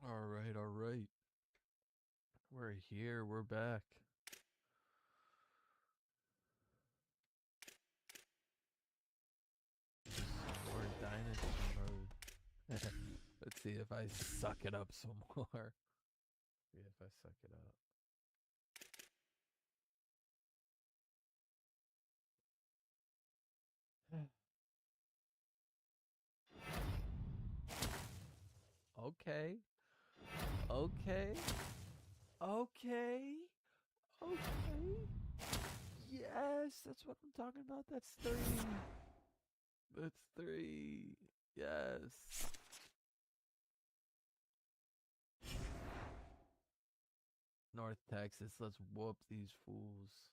All right, all right. We're here. We're back. Some more Dynasty mode. Let's see if I suck it up some more. See if I suck it up. Okay. Okay. Okay. Okay. Yes, that's what I'm talking about. That's three. That's three. Yes. North Texas, let's whoop these fools.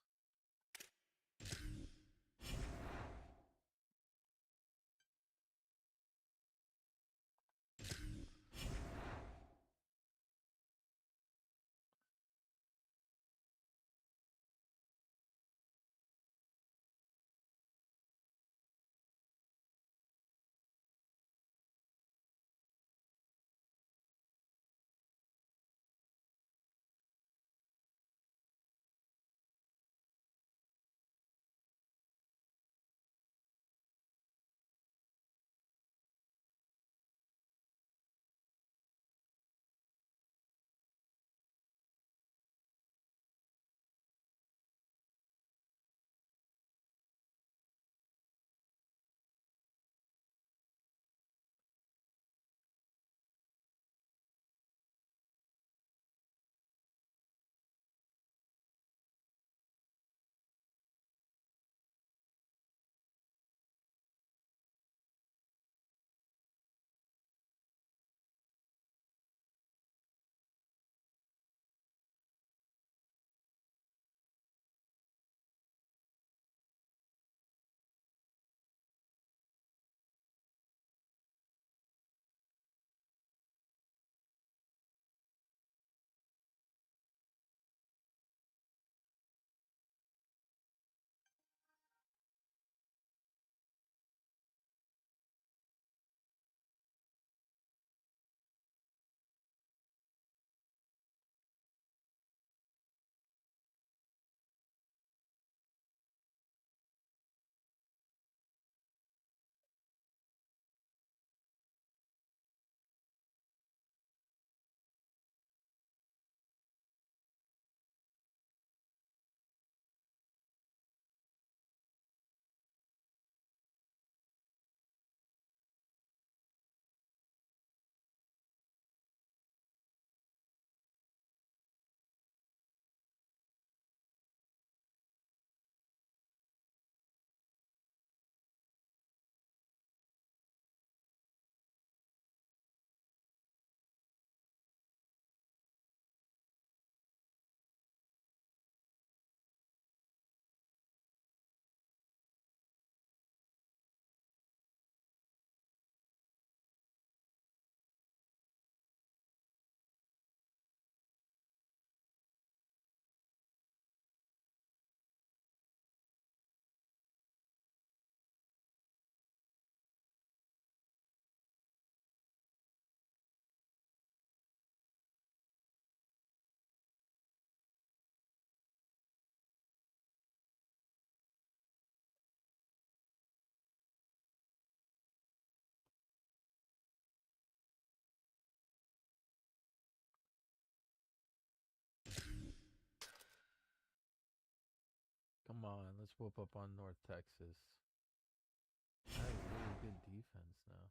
Come on, let's whoop up on North Texas. I have really good defense now.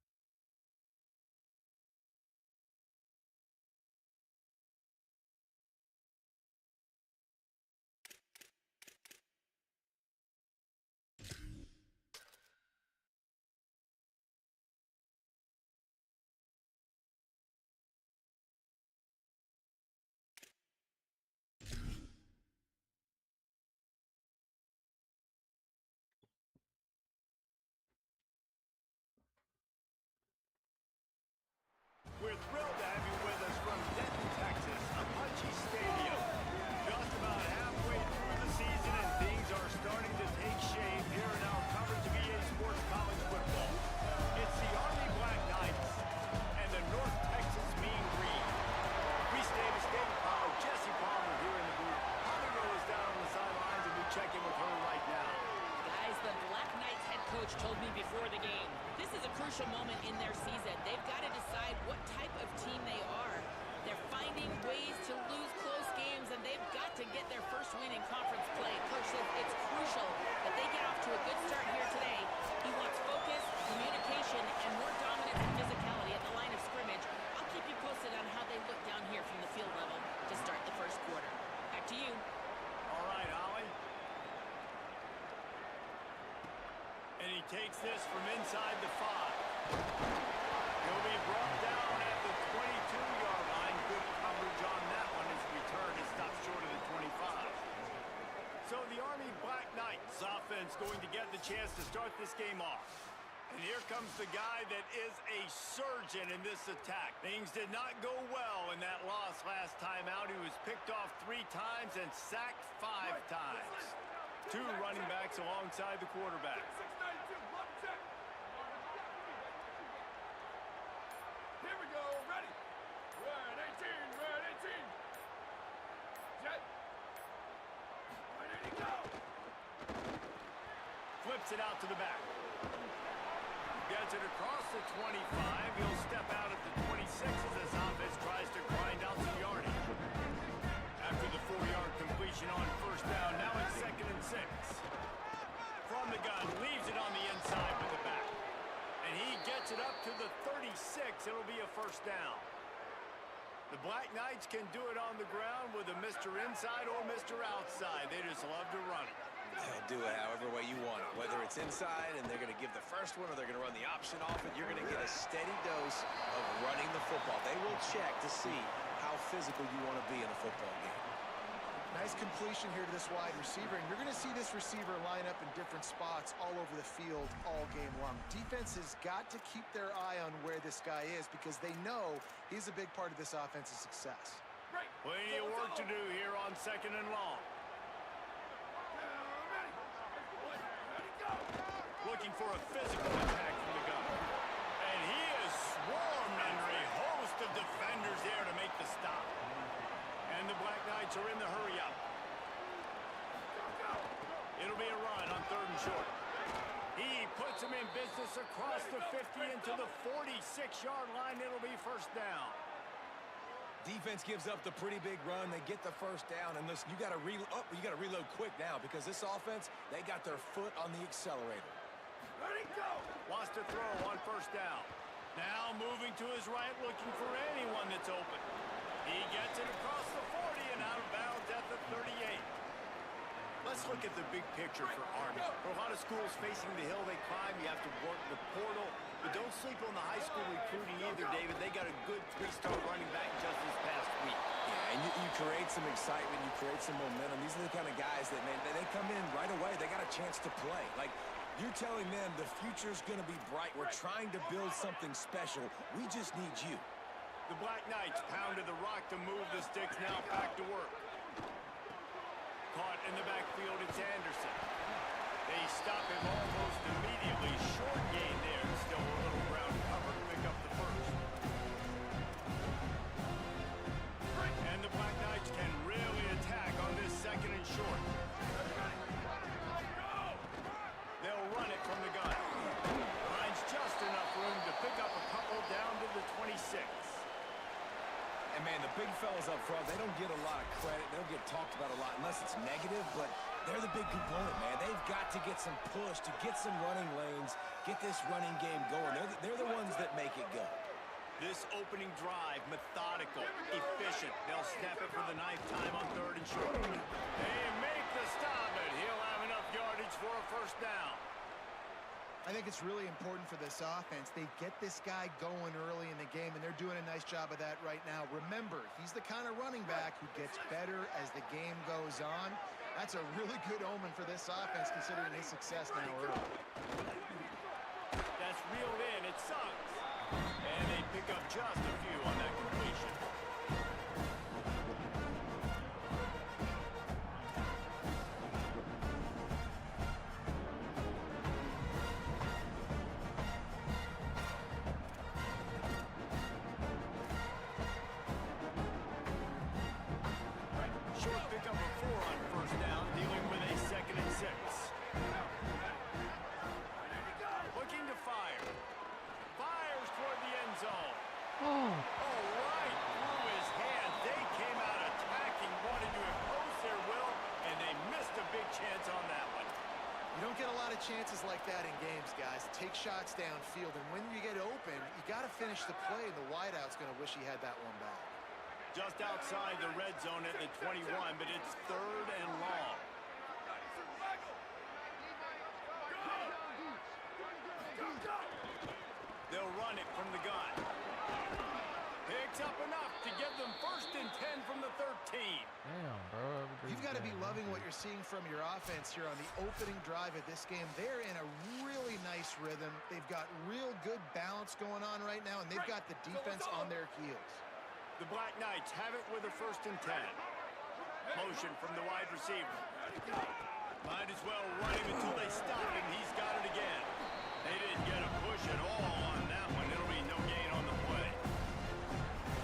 coach told me before the game, this is a crucial moment in their season. They've got to decide what type of team they are. They're finding ways to lose close games, and they've got to get their first win in conference play. Coach says it's crucial that they get off to a good start here today. He wants focus, communication, and more dominance and physicality at the line of scrimmage. I'll keep you posted on how they look down here from the field level to start the first quarter. Back to you. All right, Ollie. And he takes this from inside the 5. He'll be brought down at the 22-yard line. Good coverage on that one. His return is stopped short of the 25. So the Army Black Knights offense going to get the chance to start this game off. And here comes the guy that is a surgeon in this attack. Things did not go well in that loss last time out. He was picked off 3 times and sacked 5 times. 2 running backs alongside the quarterback. Here we go, ready. Red 18, red 18. Jet. Ready to go. Flips it out to the back. Gets it across the 25. He'll step out at the 26 as this offense tries to grind out some yardage. After the 4-yard completion on first down, now it's 2nd and 6. From the gun, leaves it on the inside with the back. And he gets it up to the 36. It'll be a first down. The Black Knights can do it on the ground with a Mr. Inside or Mr. Outside. They just love to run it. They'll do it however way you want it. Whether it's inside and they're going to give the first one or they're going to run the option off it, you're going to get a steady dose of running the football. They will check to see how physical you want to be in a football game. Nice completion here to this wide receiver, and you're going to see this receiver line up in different spots all over the field all game long. Defense has got to keep their eye on where this guy is because they know he's a big part of this offense's success. Plenty of work to do here on 2nd and long. Looking for a physical attack from the gun. And he is swarmed under a host of defenders there to make the stop. And the Black Knights are in the hurry-up. It'll be a run on 3rd and short. He puts him in business across the 50 into the 46-yard line. It'll be first down. Defense gives up the pretty big run. They get the first down. And listen, you got to reload quick now because this offense, they got their foot on the accelerator. Ready, go! Wants to throw on first down. Now moving to his right, looking for anyone that's open. He gets it across the 40 and out of bounds at the 38. Let's look at the big picture for Army. For a lot of schools facing the hill they climb, you have to work the portal. But don't sleep on the high school recruiting either, David. They got a good 3-star running back just this past week. Yeah, and you create some excitement. You create some momentum. These are the kind of guys that, man, they come in right away. They got a chance to play. Like, you're telling them the future's going to be bright. We're trying to build something special. We just need you. The Black Knights pounded the rock to move the sticks. Now back to work. Caught in the backfield, it's Anderson. They stop him almost immediately. Short gain there. Still a little ground cover to pick up the first. And the Black Knights can really attack on this 2nd and short. They'll run it from the gun. Finds just enough room to pick up a couple down to the 26. And, man, the big fellas up front, they don't get a lot of credit. They don't get talked about a lot unless it's negative, but they're the big component, man. They've got to get some push, to get some running lanes, get this running game going. They're the ones that make it go. This opening drive, methodical, efficient. They'll snap it for the 9th time on 3rd and short. They make the stop, and he'll have enough yardage for a first down. I think it's really important for this offense. They get this guy going early in the game, and they're doing a nice job of that right now. Remember, he's the kind of running back who gets better as the game goes on. That's a really good omen for this offense, considering his success now early. That's reeled in. It sucks. And they pick up just a few on that completion. chances like that in games, guys. Take shots downfield, and when you get open, you got to finish the play. The wideout's going to wish he had that one back. Just outside the red zone at the 21, but it's 3rd and long. They'll run it from the gun. Picks up enough to give them 1st and 10 from the 13. Damn, bro. You've got to be loving what you're seeing from your offense here on the opening drive of this game. They're in a really nice rhythm. They've got real good balance going on right now, and they've got the defense on their heels. The Black Knights have it with a 1st and 10. Motion from the wide receiver. Might as well run him until they stop him. He's got it again. They didn't get a push at all on that one. It'll be no gain on the play.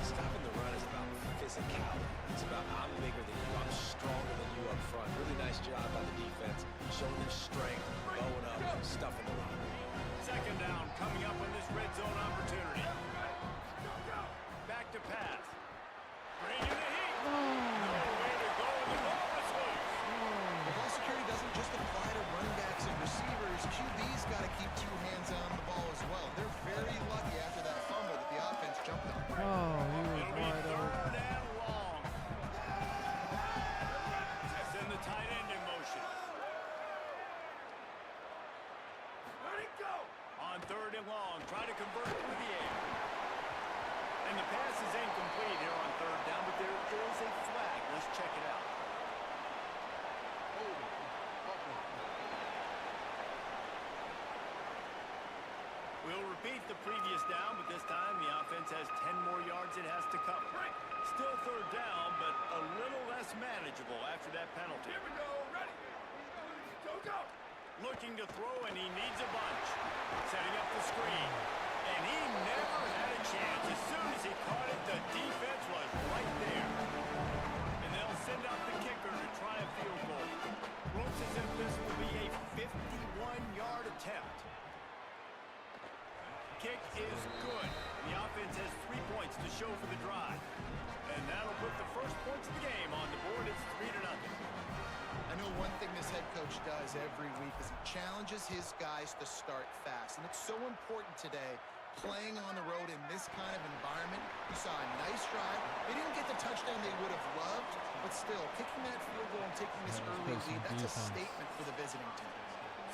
Stopping the run is about physicality. It's about I'm bigger than you, I'm stronger than you up front. Really nice job by the defense, showing their strength, blowing up, stuffing the run. 2nd down coming up on this red zone opportunity. Back to pass. Bring in the heat. Nowhere to go, and the ball is loose. The ball security doesn't just apply to running backs and receivers. QB's got to keep 2 hands on the ball as well. They're very lucky after that fumble that the offense jumped on. Oh, he was It'll be wide 3rd open. and long. Send the tight end in motion. Let it go. On 3rd and long, try to convert it through the air. And the pass is incomplete here on 3rd down, but there is a flag. Let's check it out. We'll repeat the previous down, but this time the offense has 10 more yards it has to cover. Still 3rd down, but a little less manageable after that penalty. Here we go. Ready. Go, go. Looking to throw, and he needs a bunch. Setting up the screen. And he never had a chance. As soon as he caught it, the defense was right there. And they'll send out the kicker to try a field goal. Looks as if this will be a 51-yard attempt. Kick is good. The offense has 3 points to show for the drive. And that'll put the first points of the game on the board. It's 3-0. I know one thing this head coach does every week is he challenges his guys to start fast. And it's so important today, playing on the road in this kind of environment. You saw a nice drive. They didn't get the touchdown they would have loved, but still, kicking that field goal and taking this early lead, that's a statement for the visiting team.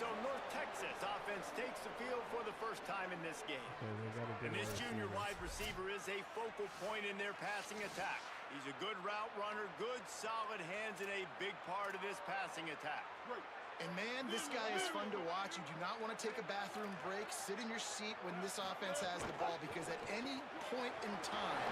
So North Texas offense takes the field for the first time in this game. Okay, they got a good And this wide junior receiver. wide receiver is a focal point in their passing attack. He's a good route runner, good solid hands, and a big part of this passing attack. And man, this guy is fun to watch. You do not want to take a bathroom break, sit in your seat when this offense has the ball, because at any point in time,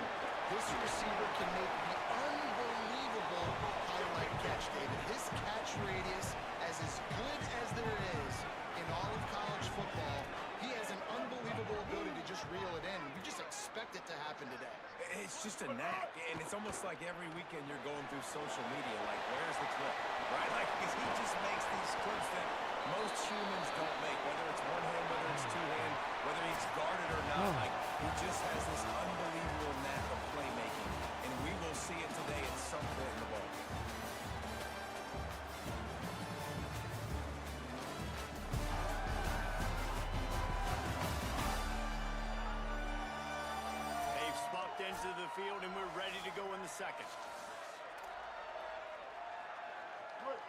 this receiver can make the unbelievable highlight catch, David. His catch radius is as good as there is in all of college football. He has an unbelievable ability to just reel it in. We just expect it to happen today. It's just a knack, and it's almost like every weekend you're going through social media, like, where's the clip, right? Like, because he just makes these clips that most humans don't make, whether it's one hand, whether it's two hand, whether he's guarded or not. Like, he just has this unbelievable knack of playmaking, and we will see it today at some point in the ball. Into the field, and we're ready to go in the second.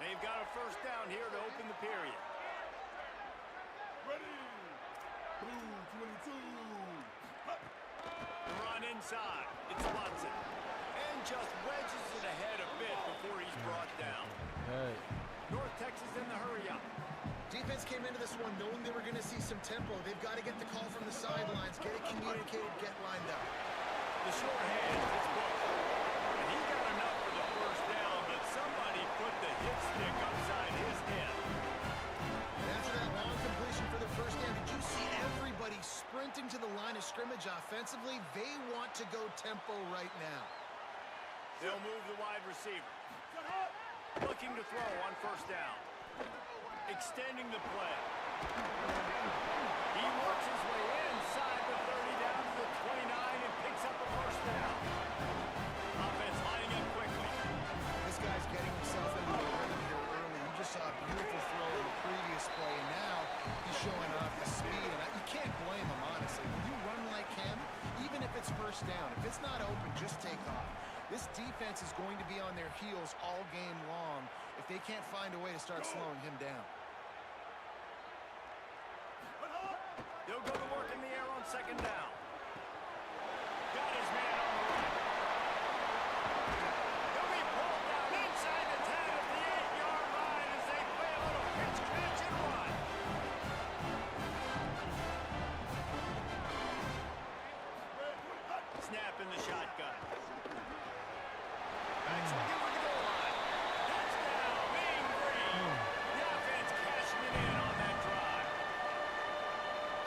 They've got a 1st down here to open the period. Ready. Blue 22. The run inside. It's Watson. And just wedges it ahead a bit before he's brought down. Hey. North Texas in the hurry up. Defense came into this one knowing they were going to see some tempo. They've got to get the call from the sidelines, get it communicated, get lined up. The short hand, it's booked. And he got enough for the 1st down, but somebody put the hit stick upside his head. And after that long completion for the 1st down, did you see everybody sprinting to the line of scrimmage offensively? They want to go tempo right now. They'll move the wide receiver. Looking to throw on 1st down. Extending the play. He works his way inside the 30 down to the 29 and picks up a 1st down. Offense lining up quickly. This guy's getting himself into the rhythm here early. You just saw a beautiful throw in the previous play, and now take off. This defense is going to be on their heels all game long if they can't find a way to start slowing him down. They'll go to work in the air on second down. Got his man on the run. He'll be pulled down inside the 10 at the 8-yard line as they play a little pitch, catch, and run. Snap in the shotgun. Backs looking for the goal line. Touchdown, Mean Green. The offense cashing it in on that drive.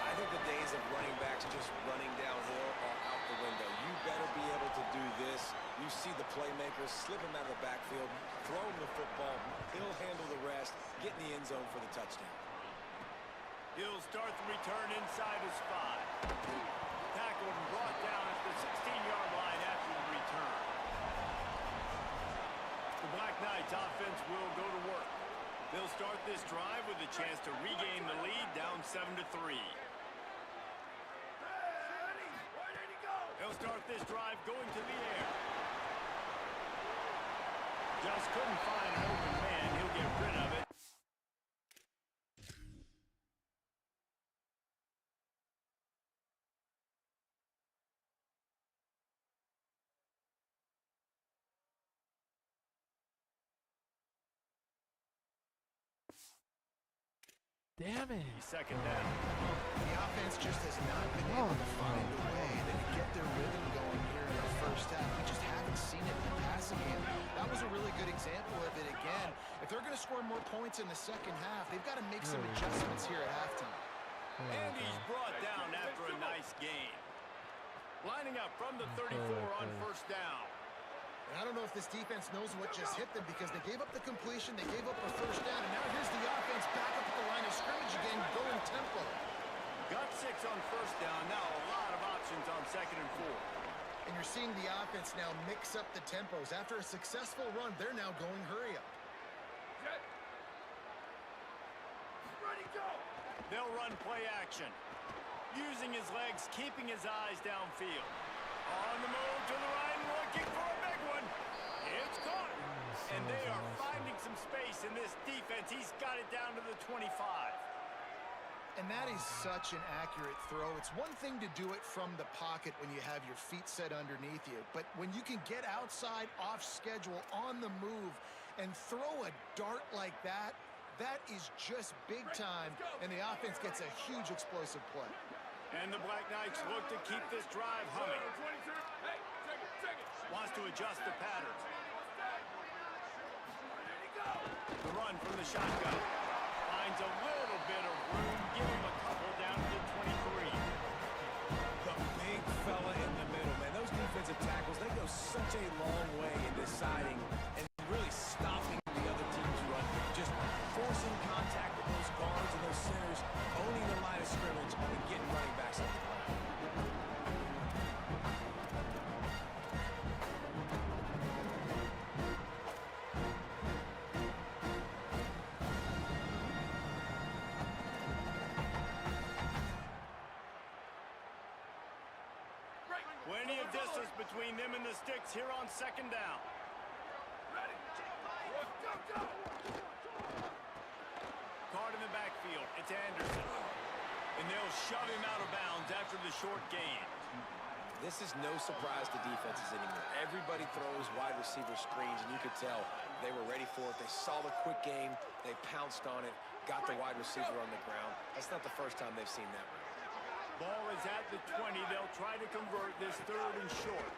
I think the days of running backs just running downhill are out the window. You better be able to do this. You see the playmakers slip him out of the backfield, throw him the football. He'll handle the rest, get in the end zone for the touchdown. He'll start the return inside his 5. Tackled and brought down at the 16-yard line after the return. The Black Knights offense will go to work. They'll start this drive with a chance to regain the lead down 7-3. They'll start this drive going to the air. Just couldn't find an open man. He'll get rid of it. Damn it. Second down. The offense just has not been able to find a way to get their rhythm going here in the first half. We just haven't seen it in the passing game. That was a really good example of it again. If they're going to score more points in the second half, they've got to make some adjustments here at halftime. And he's brought down after a nice gain. Lining up from the 34 on first down. And I don't know if this defense knows what just hit them because they gave up the completion, they gave up a first down, and now here's the offense back up at the line of scrimmage again, going tempo. Got 6 on first down, now a lot of options on second and 4. And you're seeing the offense now mix up the tempos. After a successful run, they're now going hurry up. Ready, go! They'll run play action. Using his legs, keeping his eyes downfield. On the move to the right, looking for a big one. It's caught. And they are finding some space in this defense. He's got it down to the 25. And that is such an accurate throw. It's one thing to do it from the pocket when you have your feet set underneath you, but when you can get outside, off schedule, on the move, and throw a dart like that, that is just big time, and the offense gets a huge explosive play. And the Black Knights look to keep this drive humming. Hey, check it. Wants to adjust the pattern. The run from the shotgun. Finds a little bit of room. Give him a couple down to the 23. The big fella in the middle, man. Those defensive tackles, they go such a long way in deciding and really stopping the other team's run. Just forcing contact with those guards and those centers, owning the line of scrimmage, and getting running backs on the ground. Plenty of distance between them and the sticks here on second down. Ready, go! Card in the backfield. It's Anderson. And they'll shove him out of bounds after the short gain. This is no surprise to defenses anymore. Everybody throws wide receiver screens, and you could tell they were ready for it. They saw the quick game. They pounced on it, got the wide receiver on the ground. That's not the first time they've seen that. Ball is at the 20. They'll try to convert this third and short.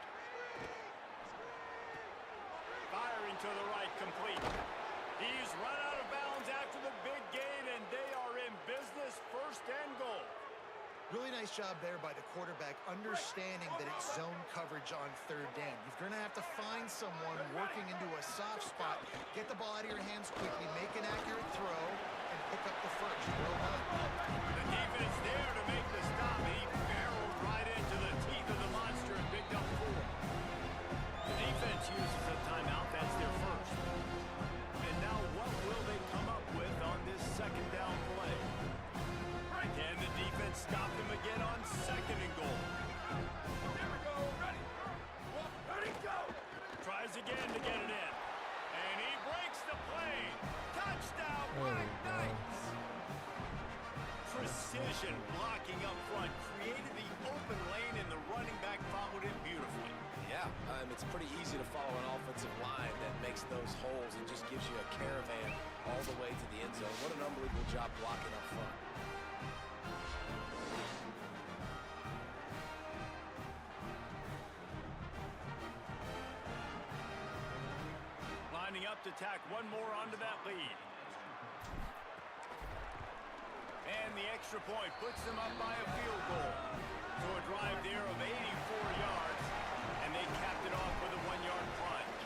Firing to the right, complete. He's run out of bounds after the big gain, and they are in business, first and goal. Really nice job there by the quarterback, understanding that it's zone coverage on third down. You're going to have to find someone working into a soft spot, get the ball out of your hands quickly, make an accurate throw, and pick up the first. Well done. The defense there to make the stop. He barreled right into the teeth of the monster and picked up 4. The defense uses a timeout. That's their first. And now what will they come up with on this second down play? Can the defense stop them again on second and goal? Here we go, ready, go! efficient blocking up front, created the open lane, and the running back followed it beautifully. Yeah, it's pretty easy to follow an offensive line that makes those holes and just gives you a caravan all the way to the end zone. What an unbelievable job blocking up front. Lining up to tack one more onto that lead. And the extra point puts them up by a field goal. So a drive there of 84 yards, and they capped it off with a 1-yard plunge.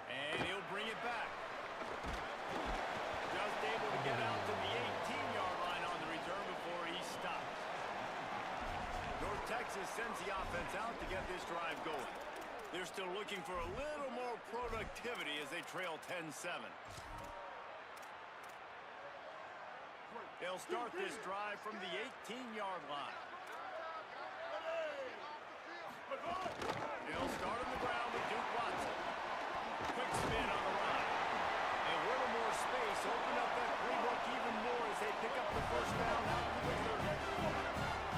And he'll bring it back. Just able to get out to the 18-yard line on the return before he stops. North Texas sends the offense out to get this drive going. They're still looking for a little more productivity as they trail 10-7. They'll start this drive from the 18-yard line. They'll start on the ground with Duke Watson. Quick spin on the run. And a little more space. Open up that playbook even more as they pick up the first down out to the 30.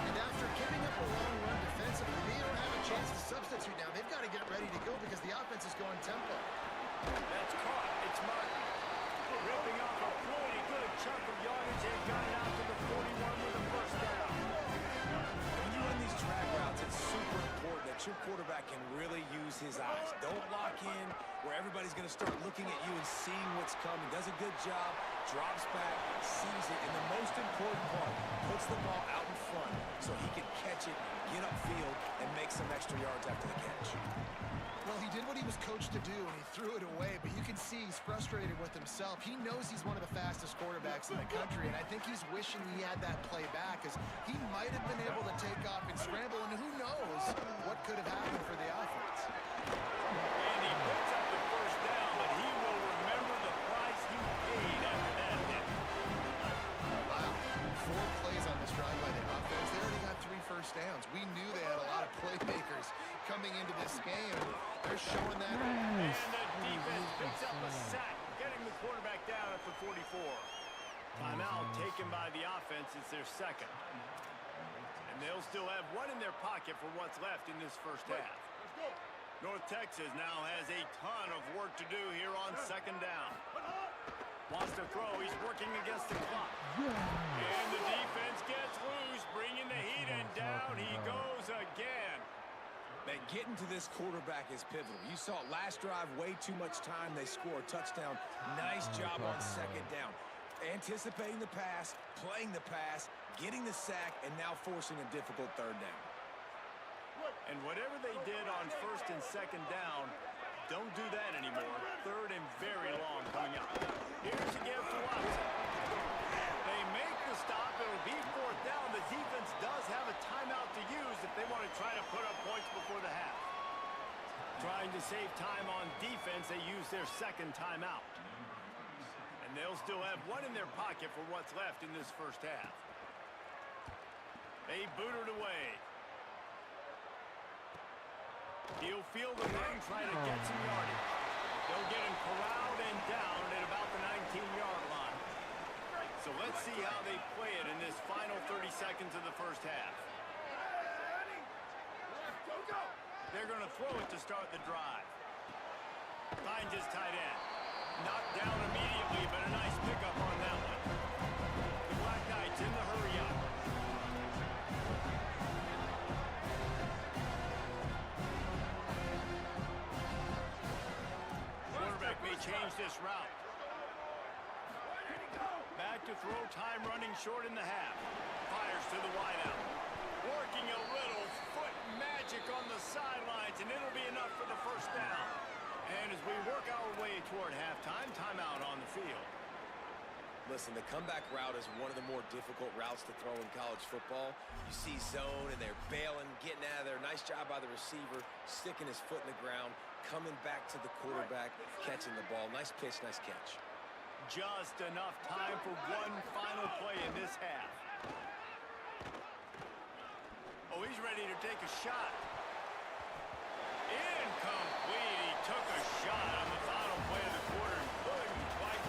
And after giving up a long run defensively, they don't have a chance to substitute now. They've got to get ready to go because the offense is going tempo. That's caught. It's Martin. Ripping off a pretty good chunk of yardage. They got it out to the 41 with a first down. When you run these drag routes, it's super important that your quarterback can really use his eyes. Don't lock in where everybody's going to start looking at you and seeing what's coming. Does a good job, drops back, sees it, and the most important part, puts the ball out in front so he can catch it, get upfield, and make some extra yards after the catch. Well, he did what he was coached to do, and he threw it away, but you can see he's frustrated with himself. He knows he's one of the fastest quarterbacks in the country, and I think he's wishing he had that play back, as he might have been able to take off and scramble, and who knows what could have happened for the offense. And he picks up the first down, but he will remember the price he paid after that hit. Wow, 4 plays on this drive by the offense. They already got 3 first downs. We knew they had a lot of playmakers coming into this game. They're showing that. And the defense picks up a sack, getting the quarterback down at the 44. Timeout taken by the offense. It's their second. And they'll still have one in their pocket for what's left in this first half. North Texas now has a ton of work to do here on second down. Wants to throw. He's working against the clock. And the defense gets loose, bringing the heat, and down he goes again. Man, getting to this quarterback is pivotal. You saw it last drive, way too much time. They score a touchdown. Nice job on second down. Anticipating the pass, playing the pass, getting the sack, and now forcing a difficult third down. And whatever they did on first and second down, don't do that anymore. Third and very long coming up. Here's again for Watson. They make the stop. It'll be fourth down. The defense does have a timeout to use if they want to try to put up points before the half. Trying to save time on defense, they use their second timeout. And they'll still have one in their pocket for what's left in this first half. They boot it away. He'll field the run, trying to get some yardage. They'll get him corralled and down at about the 19-yard line. So let's see how they play it in this final 30 seconds of the first half. They're going to throw it to start the drive. Finds his tight end. Knocked down immediately, but a nice pickup on that one. The Black Knights in the hurry-up. Quarterback may change this route. Back to throw, time running short in the half. Fires to the wideout. Working a little foot magic on the sidelines, and it'll be enough for the first down. And as we work our way toward halftime, timeout on the field. Listen, the comeback route is one of the more difficult routes to throw in college football. You see zone, and they're bailing, getting out of there. Nice job by the receiver, sticking his foot in the ground, coming back to the quarterback, catching the ball. Nice pitch, nice catch. Just enough time for one final play in this half. Oh, he's ready to take a shot. Incomplete. He took a shot on the final play of the quarter and couldn't quite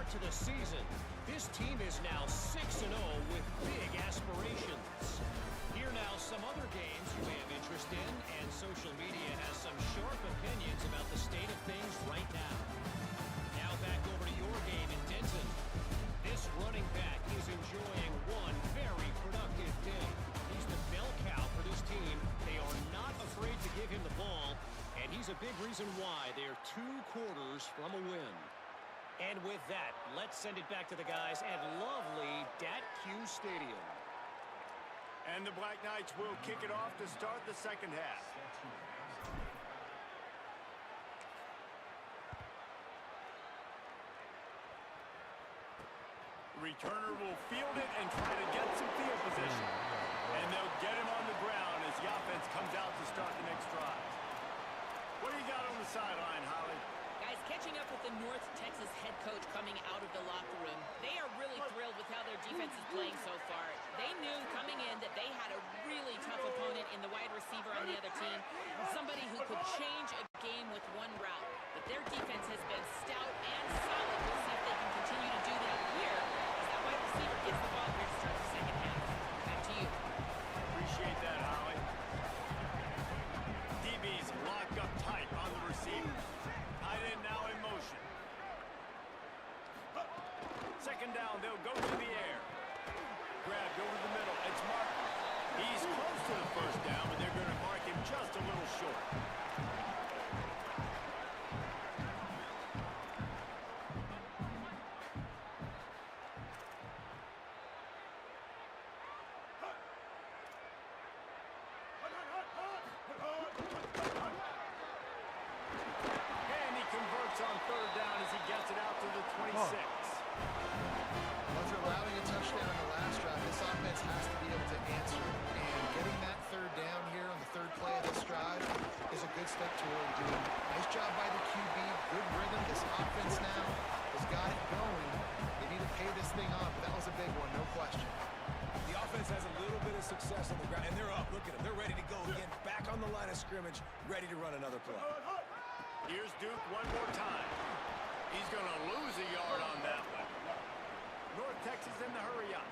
start to the season. This team is now 6-0 with big aspirations. Here now some other games you may have interest in, and social media has some sharp opinions about the state of things right now. Now back over to your game in Denton. This running back is enjoying one very productive day. He's the bell cow for this team. They are not afraid to give him the ball, and he's a big reason why they're 2 quarters from a win. And with that, let's send it back to the guys at lovely Dat-Q Stadium. And the Black Knights will kick it off to start the second half. Returner will field it and try to get some field position. And they'll get him on the ground as the offense comes out to start the next drive. What do you got on the sideline, Holly? Guys, catching up with the North Texas head coach coming out of the locker room. They are really thrilled with how their defense is playing so far. They knew coming in that they had a really tough opponent in the wide receiver on the other team. Somebody who could change a game with one route. But their defense has been stout and solid. We'll see if they can continue to do that here as that wide receiver gets the ball here to start the second half. Back to you. Appreciate that, Holly. DB's locked up tight on the receiver. Tight end now in motion. Second down, they'll go to the air. Grabbed over the middle. It's Martin. He's close to the first down, but they're going to mark him just a little short. And he converts on third down as he gets it out to the 26. After allowing a touchdown in the last drive, this offense has to be able to answer. And getting that third down here on the third play of this drive is a good step toward doing it. Nice job by the QB. Good rhythm. This offense now has got it going. They need to pay this thing off. But that was a big one, no question. The offense has a little bit of success on the ground, and they're up. Look at them. They're ready to go again. Back on the line of scrimmage, ready to run another play. Here's Duke one more time. He's going to lose a yard on that one. North Texas in the hurry up.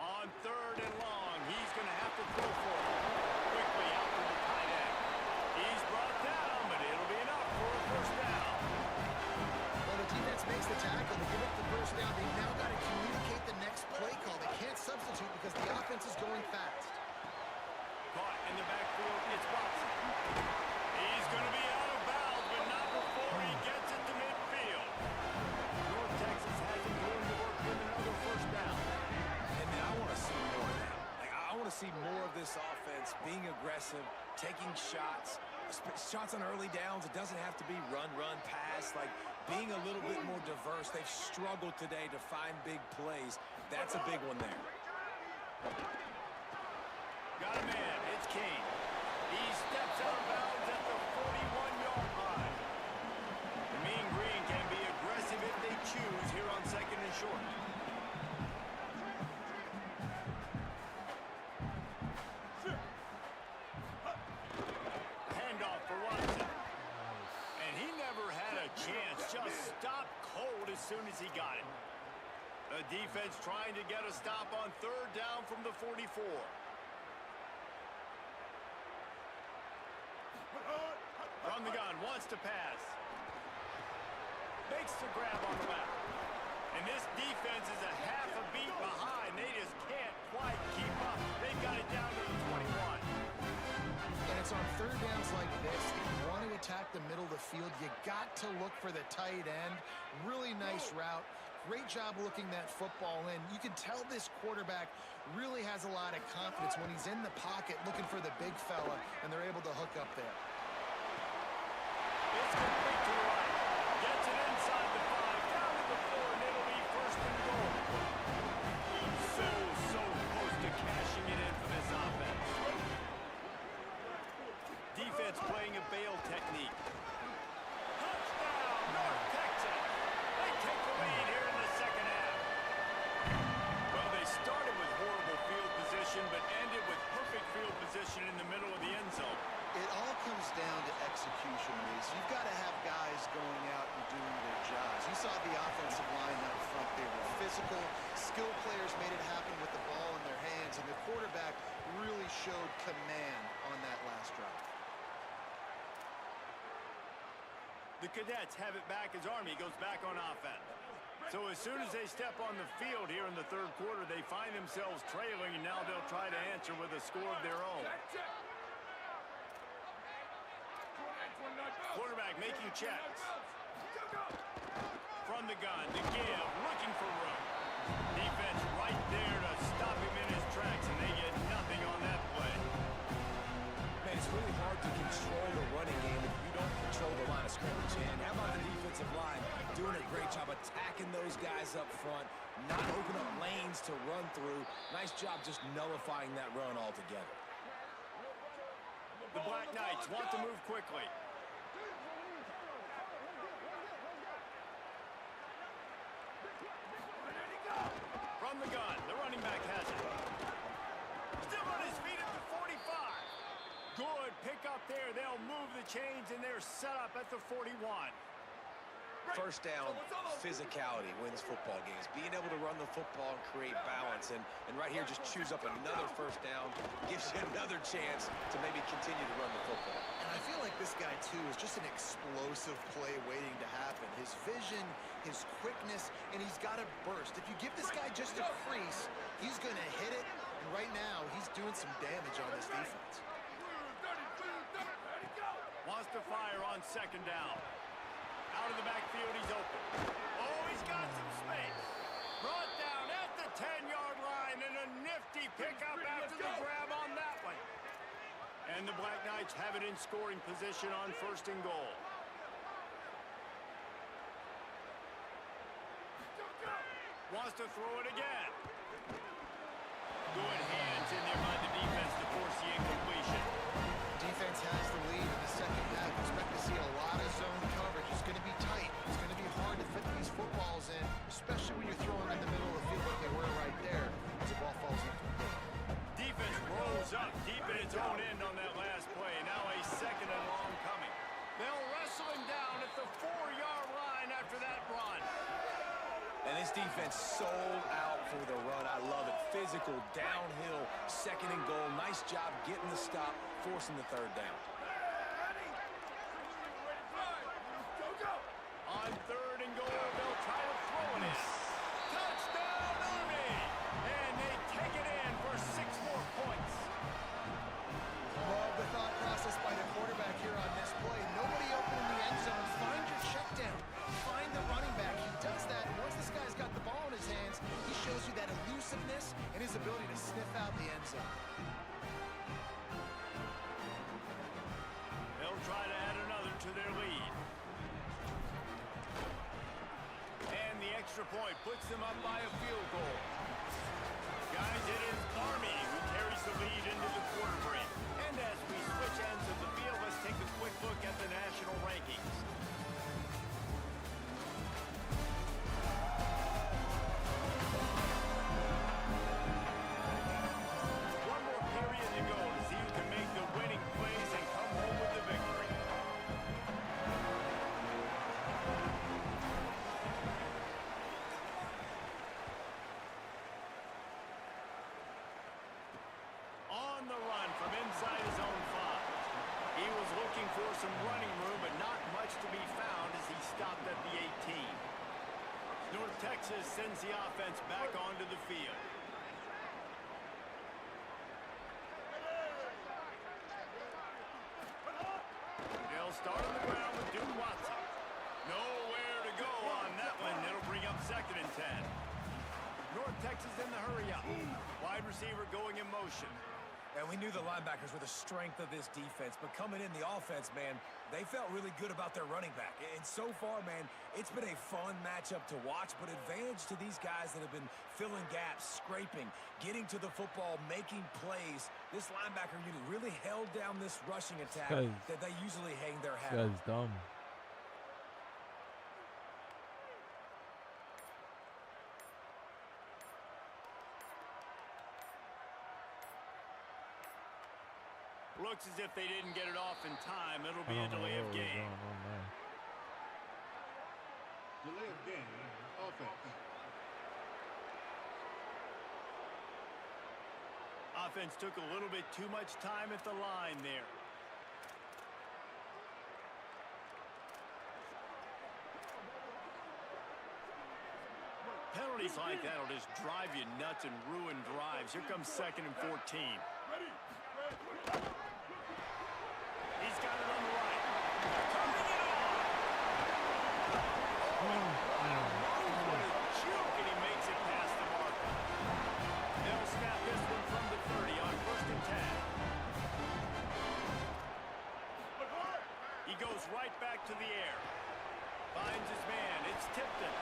On third and long, he's going to have to throw for it. Quickly out to the tight end. He's brought down, but it'll be enough for a first down. Well, the defense makes the tackle. They give up the first down. They've now got to communicate the next play call. They can't substitute because the offense is going fast. Caught in the backfield, it's Watson. He's going to be out of bounds, but not before he gets it to midfield. North Texas has him going to work with another first down. And then I want to see more of that. I want to see more of this offense being aggressive, taking shots, shots on early downs. It doesn't have to be run, pass. Like being a little bit more diverse. They've struggled today to find big plays. That's a big one there. Got a man, it's Kane. He steps out of bounds at the 41-yard line. The Mean Green can be aggressive if they choose here on second and short. Handoff for Watson. And he never had a chance, just stopped cold as soon as he got it. The defense trying to get a stop on third down from the 44. From the gun, wants to pass. Makes the grab on the back. And this defense is a half a beat behind. They just can't quite keep up. They've got it down to the 21. And it's on third downs like this. If you want to attack the middle of the field, you got to look for the tight end. Really nice route. Great job looking that football in. You can tell this quarterback really has a lot of confidence when he's in the pocket looking for the big fella, and they're able to hook up there. It's complete to the right. Gets it inside the 5, down to the 4, and it'll be first and goal. So close to cashing it in for this offense. Defense playing a bail technique. Touchdown, North Texas. They take the lead here in the second half. Well, they started with comes down to execution, Reese. You've got to have guys going out and doing their jobs. You saw the offensive line up front. They were physical. Skilled players made it happen with the ball in their hands, and the quarterback really showed command on that last drive. The Cadets have it back as Army goes back on offense. So as soon as they step on the field here in the third quarter, they find themselves trailing, and now they'll try to answer with a score of their own. Quarterback making checks. From the gun, the give, looking for room. Defense right there to stop him in his tracks, and they get nothing on that play. Man, it's really hard to control the running game if you don't control the line of scrimmage. And how about the defensive line doing a great job attacking those guys up front, not open up lanes to run through. Nice job just nullifying that run altogether. The Black Knights want to move quickly. From the gun, the running back has it. Still on his feet at the 45. Good pick up there. They'll move the chains, and they're set up at the 41. First down, physicality wins football games. Being able to run the football and create balance. And right here, just choose up another first down. Gives you another chance to maybe continue to run the football. And I feel like this guy, too, is just an explosive play waiting to happen. His vision, his quickness, and he's got a burst. If you give this guy just a crease, he's going to hit it. And right now, he's doing some damage on this defense. Wants to fire on second down. Out of the backfield, he's open. Oh, he's got some space. Brought down at the 10-yard line, and a nifty pickup after the grab on that one. And the Black Knights have it in scoring position on first and goal. Wants to throw it again. Good hands in there by the defense to force the incompletion. Defense has the lead in the second half. Expect to see a lot of zone coverage. It's going to be tight. It's going to be hard to fit these footballs in, especially when you're throwing in the middle of the field like they were right there as the ball falls incomplete. Defense rolls up deep in its own end on that last play. Now a second and long coming. They'll wrestle him down at the 4-yard line after that run. And this defense sold out for the run. I love it. Physical, downhill, second and goal. Nice job getting the stop, forcing the third down. On third and goal, they'll try to throw it in. Touchdown, Army! And they take it in for 6 more points. Love the thought process by the quarterback here on this play. Nobody open in the end zone. Find your check down. Find the running back. He does that. Once this guy's got the ball in his hands, he shows you that elusiveness and his ability to sniff out the end zone. They'll try to add another to their lead. And the extra point puts them up by a field goal. Guys, it is Army who carries the lead into the quarter break. And as we switch ends of the field, let's take a quick look at the national rankings. One more period to go to see who can make the winning plays and come home with the victory. On the run from inside his own 5. He was looking for some running room, but not much to be found as he stopped at the 18. North Texas sends the offense back onto the field. They'll start on the ground with Duke Watson. Nowhere to go on that one. It'll bring up second and 10. North Texas in the hurry up. Wide receiver going in motion. And we knew the linebackers were the strength of this defense, but coming in the offense, man, they felt really good about their running back. And so far, man, it's been a fun matchup to watch, but advantage to these guys that have been filling gaps, scraping, getting to the football, making plays. This linebacker unit really held down this rushing attack that they usually hang their hat on. This guy's dumb. Looks as if they didn't get it off in time. It'll be I a don't know delay what of was game. going on there. Delay of game. Offense. Offense took a little bit too much time at the line there. Penalties like that will just drive you nuts and ruin drives. Here comes 2nd and 14. He's got it on the right. Coming it on. What a juke, and he makes it past the marker. They'll snap this one from the 30 on 1st and 10. He goes right back to the air. Finds his man. It's Tipton.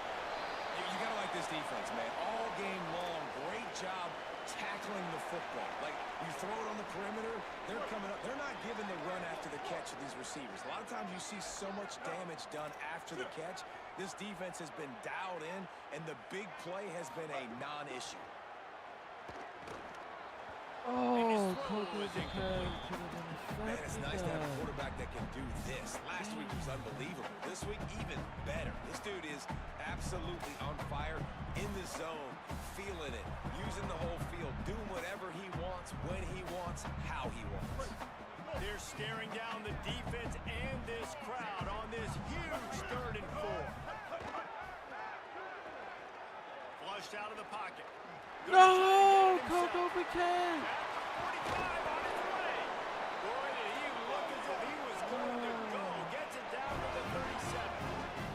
You gotta like this defense, man. All game long, great job tackling the football. Like, you throw it on the perimeter, they're coming up. They're not giving the run after the catch to these receivers. A lot of times you see so much damage done after the catch. This defense has been dialed in, and the big play has been a non-issue. Oh, Coco Decay. Man, it's nice to have a quarterback that can do this. Last week was unbelievable. This week, even better. This dude is absolutely on fire, in the zone, feeling it, using the whole field, doing whatever he wants, when he wants, how he wants. They're staring down the defense and this crowd on this huge 3rd and 4. Flushed out of the pocket. No, Coco Decay. 45 on his way. Boy, did he look as if he was going to go. Gets it down to the 37.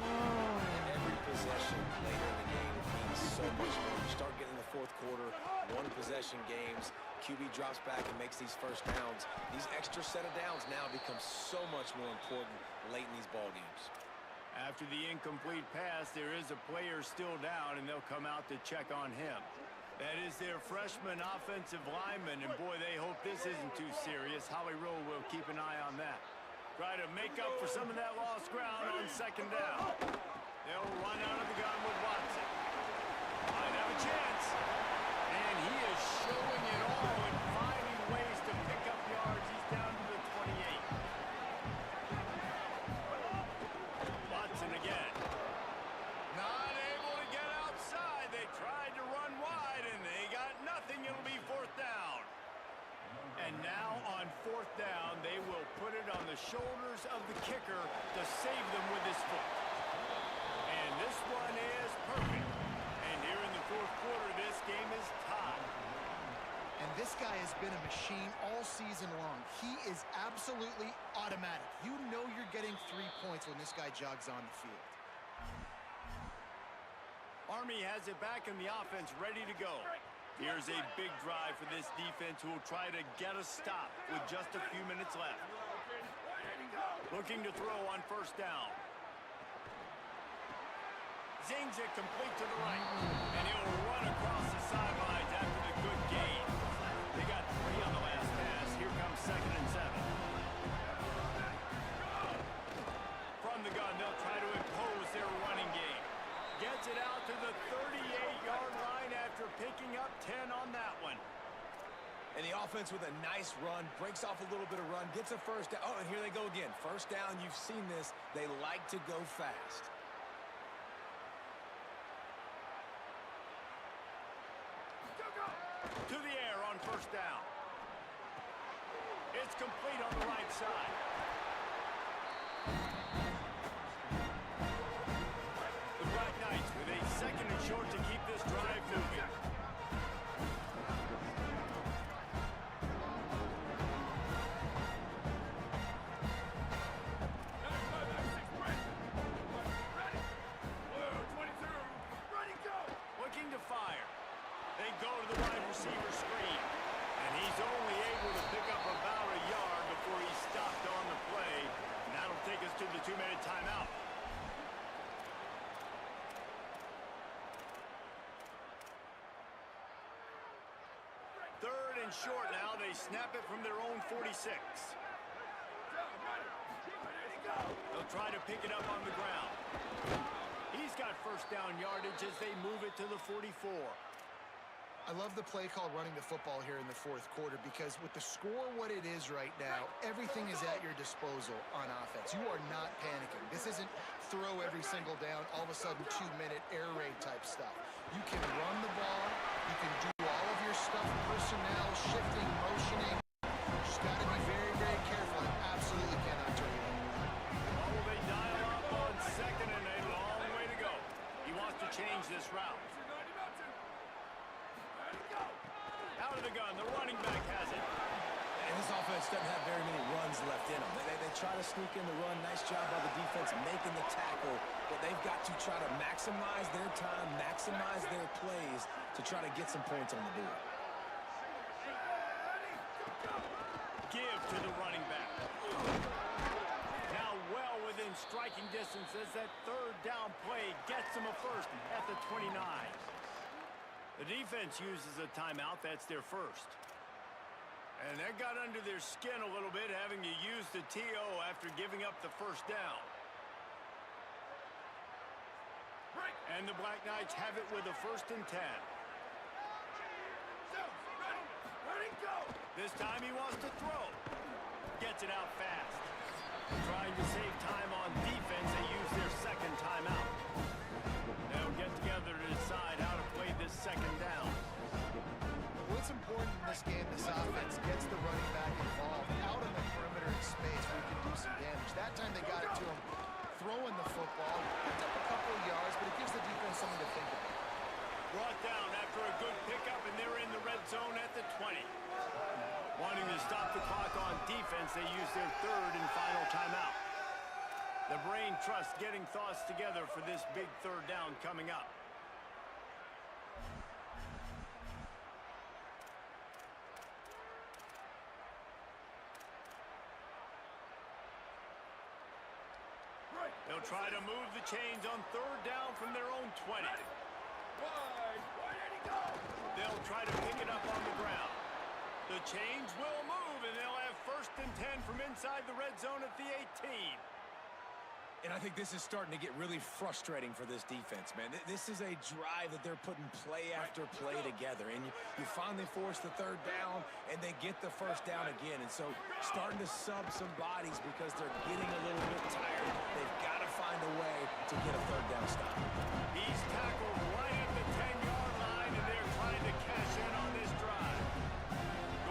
And every possession later in the game means so much more. You start getting the 4th quarter, one-possession games, QB drops back and makes these first downs. These extra set of downs now become so much more important late in these ball games. After the incomplete pass, there is a player still down, and they'll come out to check on him. That is their freshman offensive lineman, and boy, they hope this isn't too serious. Howie Rowe will keep an eye on that. Try to make up for some of that lost ground on 2nd down. They'll run out of the gun with Watson. Might have a chance. And he is showing it all and finding ways to pick up yards. He's down to the 28. Watson again. Not able to get outside. They tried to run wide, and they got nothing. It'll be 4th down. And now on 4th down, they will put it on the shoulders of the kicker to save them with his foot. And this one is perfect. And here in the 4th quarter, this game is tied. And this guy has been a machine all season long. He is absolutely automatic. You know you're getting 3 points when this guy jogs on the field. Army has it back in the offense, ready to go. Here's a big drive for this defense who will try to get a stop with just a few minutes left. Looking to throw on 1st down. Zings it complete to the right. And he'll run across the sidelines after the good gain. They got 3 on the last pass. Here comes 2nd and 7. From the gun, they'll try to impose their running game. Gets it out to the 38-yard line after picking up 10 on that one. And the offense with a nice run, breaks off a little bit of run, gets a 1st down. Oh, and here they go again. 1st down, you've seen this. They like to go fast. To the air on 1st down. It's complete on the right side. The Black Knights with a 2nd and short to keep this drive moving. Looking to fire. They go to the wide receiver screen. And he's only able to pick up about a yard before he's stopped on the play. And that'll take us to the 2-minute timeout. Third and short now. They snap it from their own 46. They'll try to pick it up on the ground. He's got 1st down yardage as they move it to the 44. I love the play call running the football here in the fourth quarter because with the score what it is right now, everything is at your disposal on offense. You are not panicking. This isn't throw every single down, all of a sudden 2-minute air raid type stuff. You can run the ball. You can do all of your stuff, personnel, shifting, motioning. You just got to be very, very careful. You absolutely cannot turn it over. What will they dial up on second and a long way to go? He wants to change this route. Out of the gun, the running back has it. And this offense doesn't have very many runs left in them. They try to sneak in the run. Nice job by the defense making the tackle. But they've got to try to maximize their time, maximize their plays to try to get some points on the board. Give to the running back. Now well within striking distance as that third down play gets them a first at the 29. The defense uses a timeout. That's their first. And that got under their skin a little bit, having to use the TO after giving up the first down. And the Black Knights have it with a 1st and 10. This time he wants to throw. Gets it out fast. Trying to save time on defense, they use their second timeout. They'll get together to decide how to play this second down. What's important in this game, this offense gets the running back involved out in the perimeter in space where he can do some damage. That time they got it to him throwing the football. Picked up a couple of yards, but it gives the defense something to think about. Brought down after a good pickup, and they're in the red zone at the 20. Wanting to stop the clock on defense, they use their third and final timeout. The brain trust getting thoughts together for this big third down coming up. They'll try to move the chains on third down from their own 20. They'll try to pick it up on the ground. The chains will move, and they'll have 1st and 10 from inside the red zone at the 18. And I think this is starting to get really frustrating for this defense, man. This is a drive that they're putting play after play together. And you finally force the third down, and they get the first down again. And so starting to sub some bodies because they're getting a little bit tired. They've got to find a way to get a third down stop. He's tackled right at the 10-yard line, and they're trying to cash in on this drive.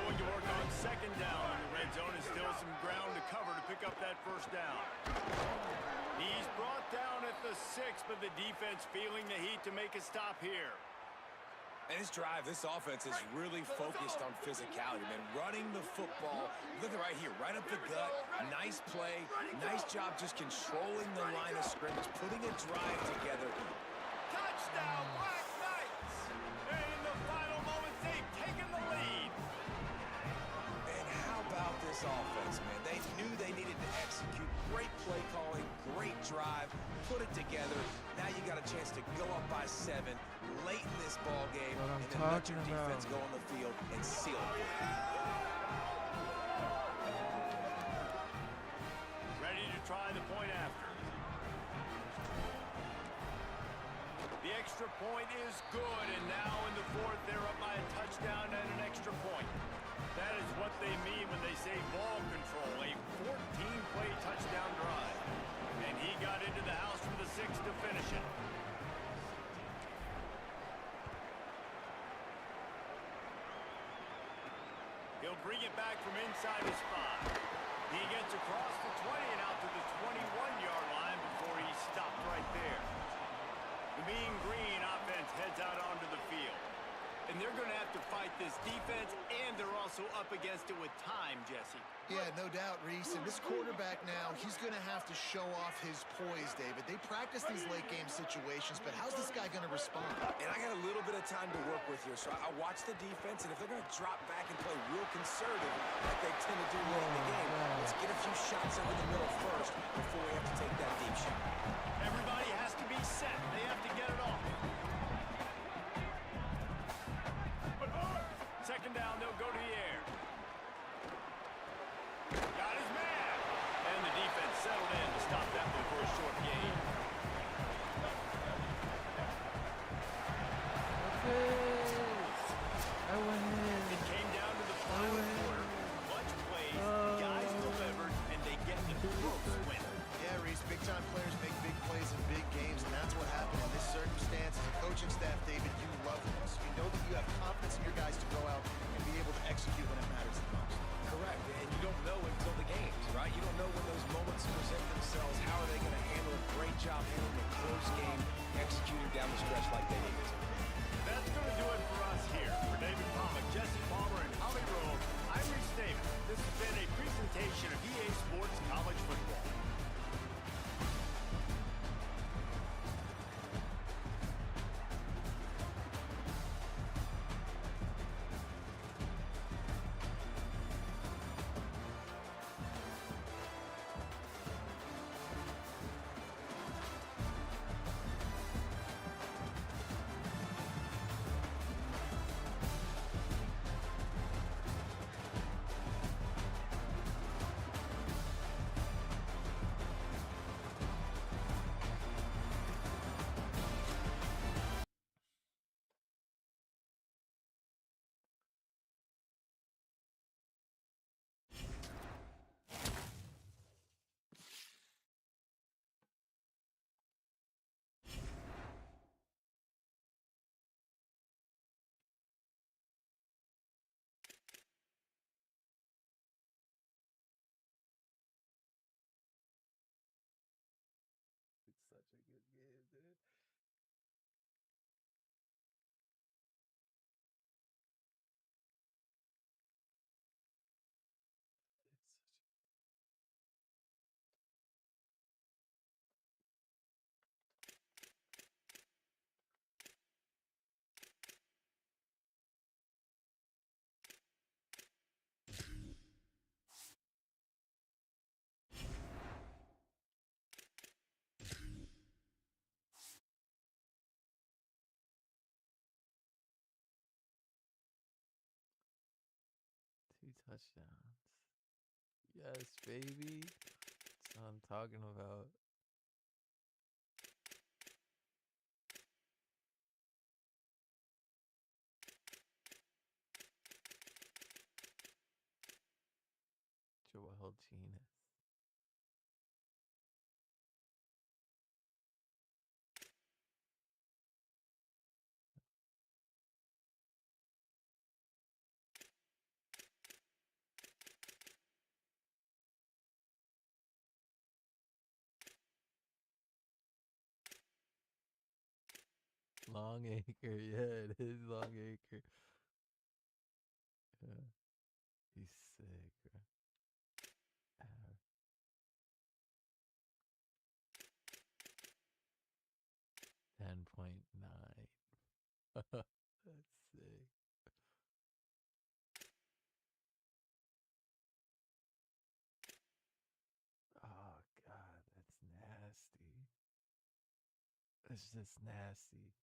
Going to work on second down in the red zone, and still some ground to cover to pick up that first down. He's brought down at the 6, but the defense feeling the heat to make a stop here. And this drive, this offense is really focused on physicality, man. Running the football, look at right here, right up the gut. Nice play, nice job just controlling the line of scrimmage, putting a drive together. Touchdown, Black Knights! And in the final moments, they've taken the lead. And how about this offense, man? They knew they needed to execute. Great play calling, great drive, put it together. Now you got a chance to go up by 7 late in this ball game, and then let your defense go on the field and seal it. Ready to try the point after. The extra point is good, and now in the 4th, they're up by a touchdown and an extra point. That is what they mean when they say ball control, a 14-play touchdown drive. And he got into the house for the 6th to finish it. He'll bring it back from inside his 5. He gets across the 20 and out to the 21-yard line before he stopped right there. The Mean Green offense heads out onto the field. And they're going to have to fight this defense, and they're also up against it with time, Jesse. Yeah, no doubt, Reese. And this quarterback now, he's going to have to show off his poise, David. They practice these late-game situations, but how's this guy going to respond? And I got a little bit of time to work with here, so I watch the defense, and if they're going to drop back and play real conservative like they tend to do late in the game, let's get a few shots over the middle first before we have to take that deep shot. Everybody has to be set. They have to get it off. Second down, they'll go to the air. Got his man. And the defense settled in to stop that one for a short gain. touchdowns. Yes, baby. That's what I'm talking about. Joel Genius. Longacre, yeah, it is Longacre. Yeah, he's sick, bro. 10.9. That's sick. Oh god, that's nasty. It's just nasty.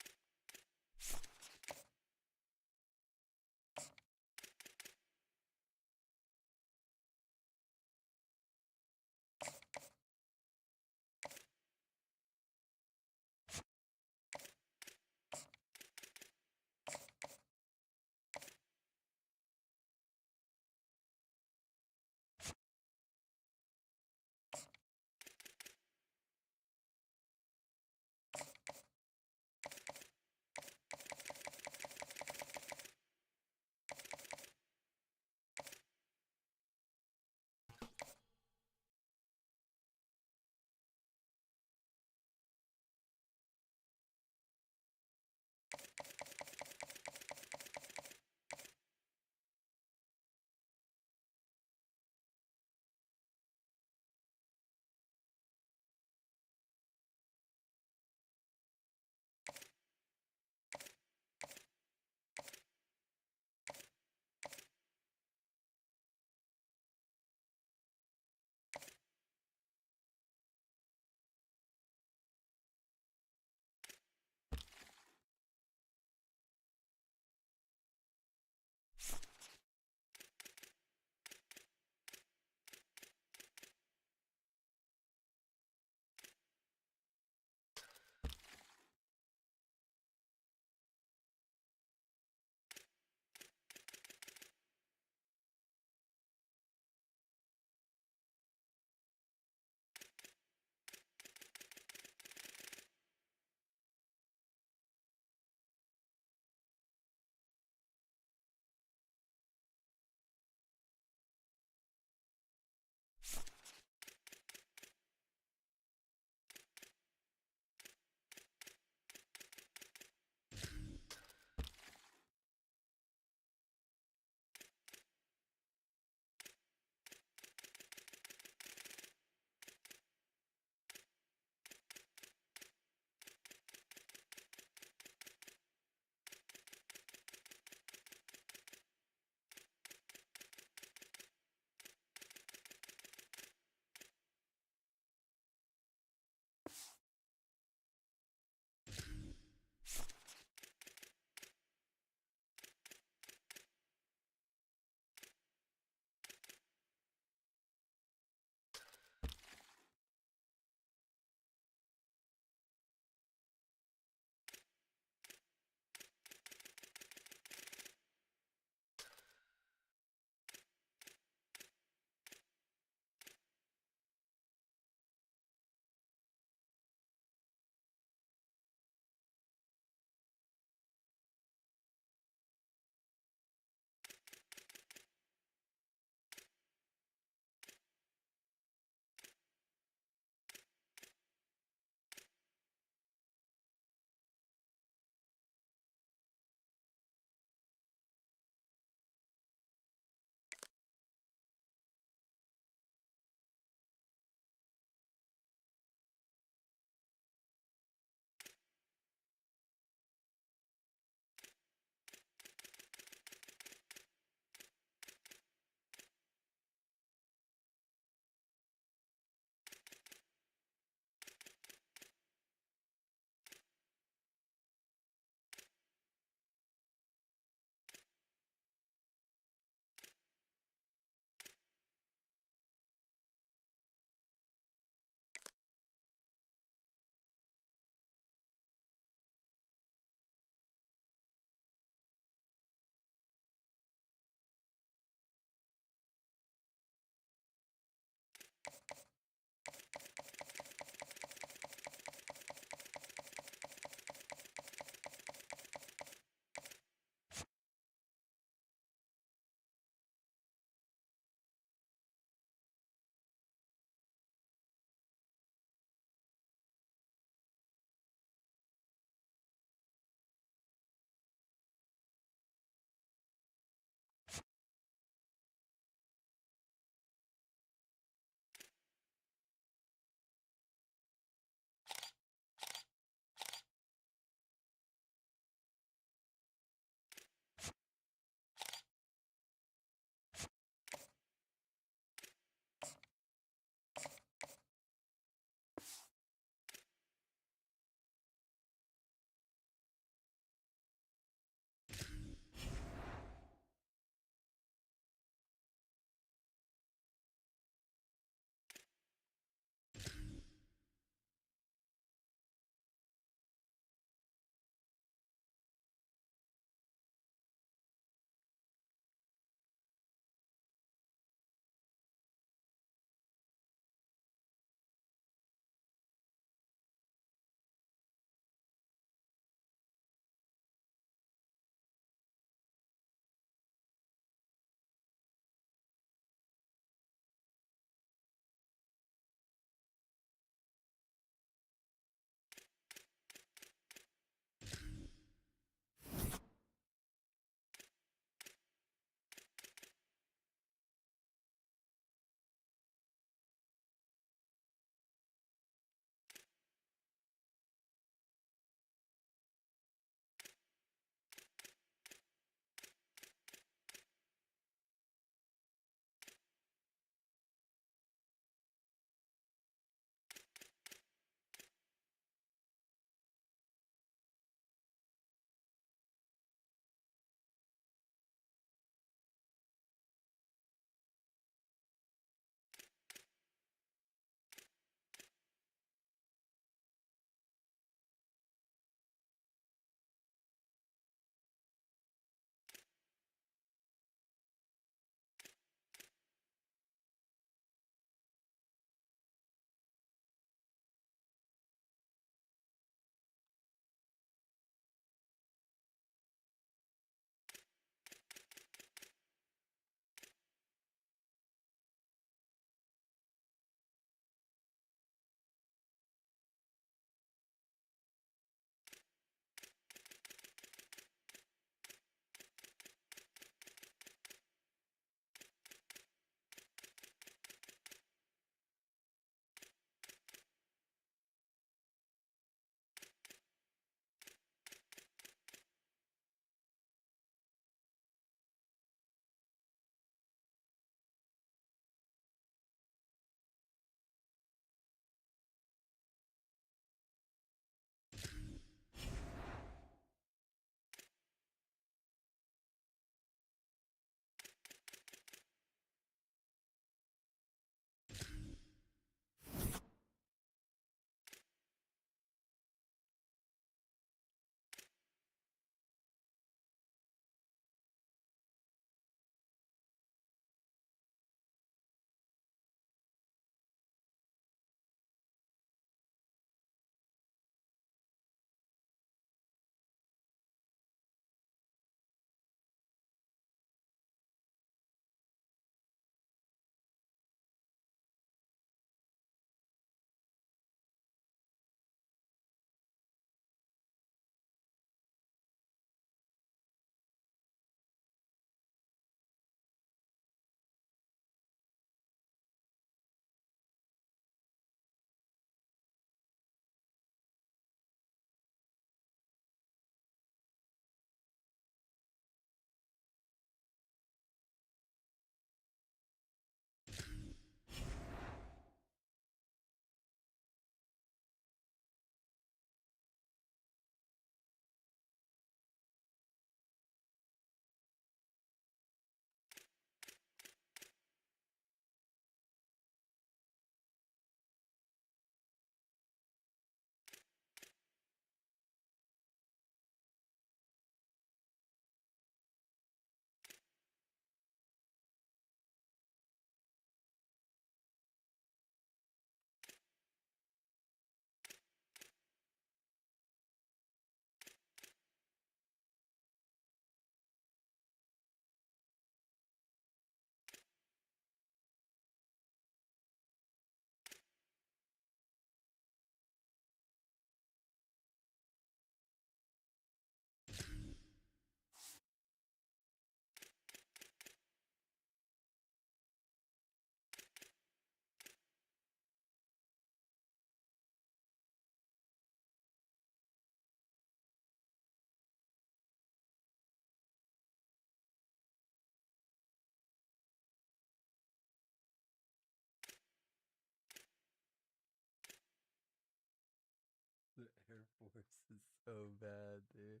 so bad, dude.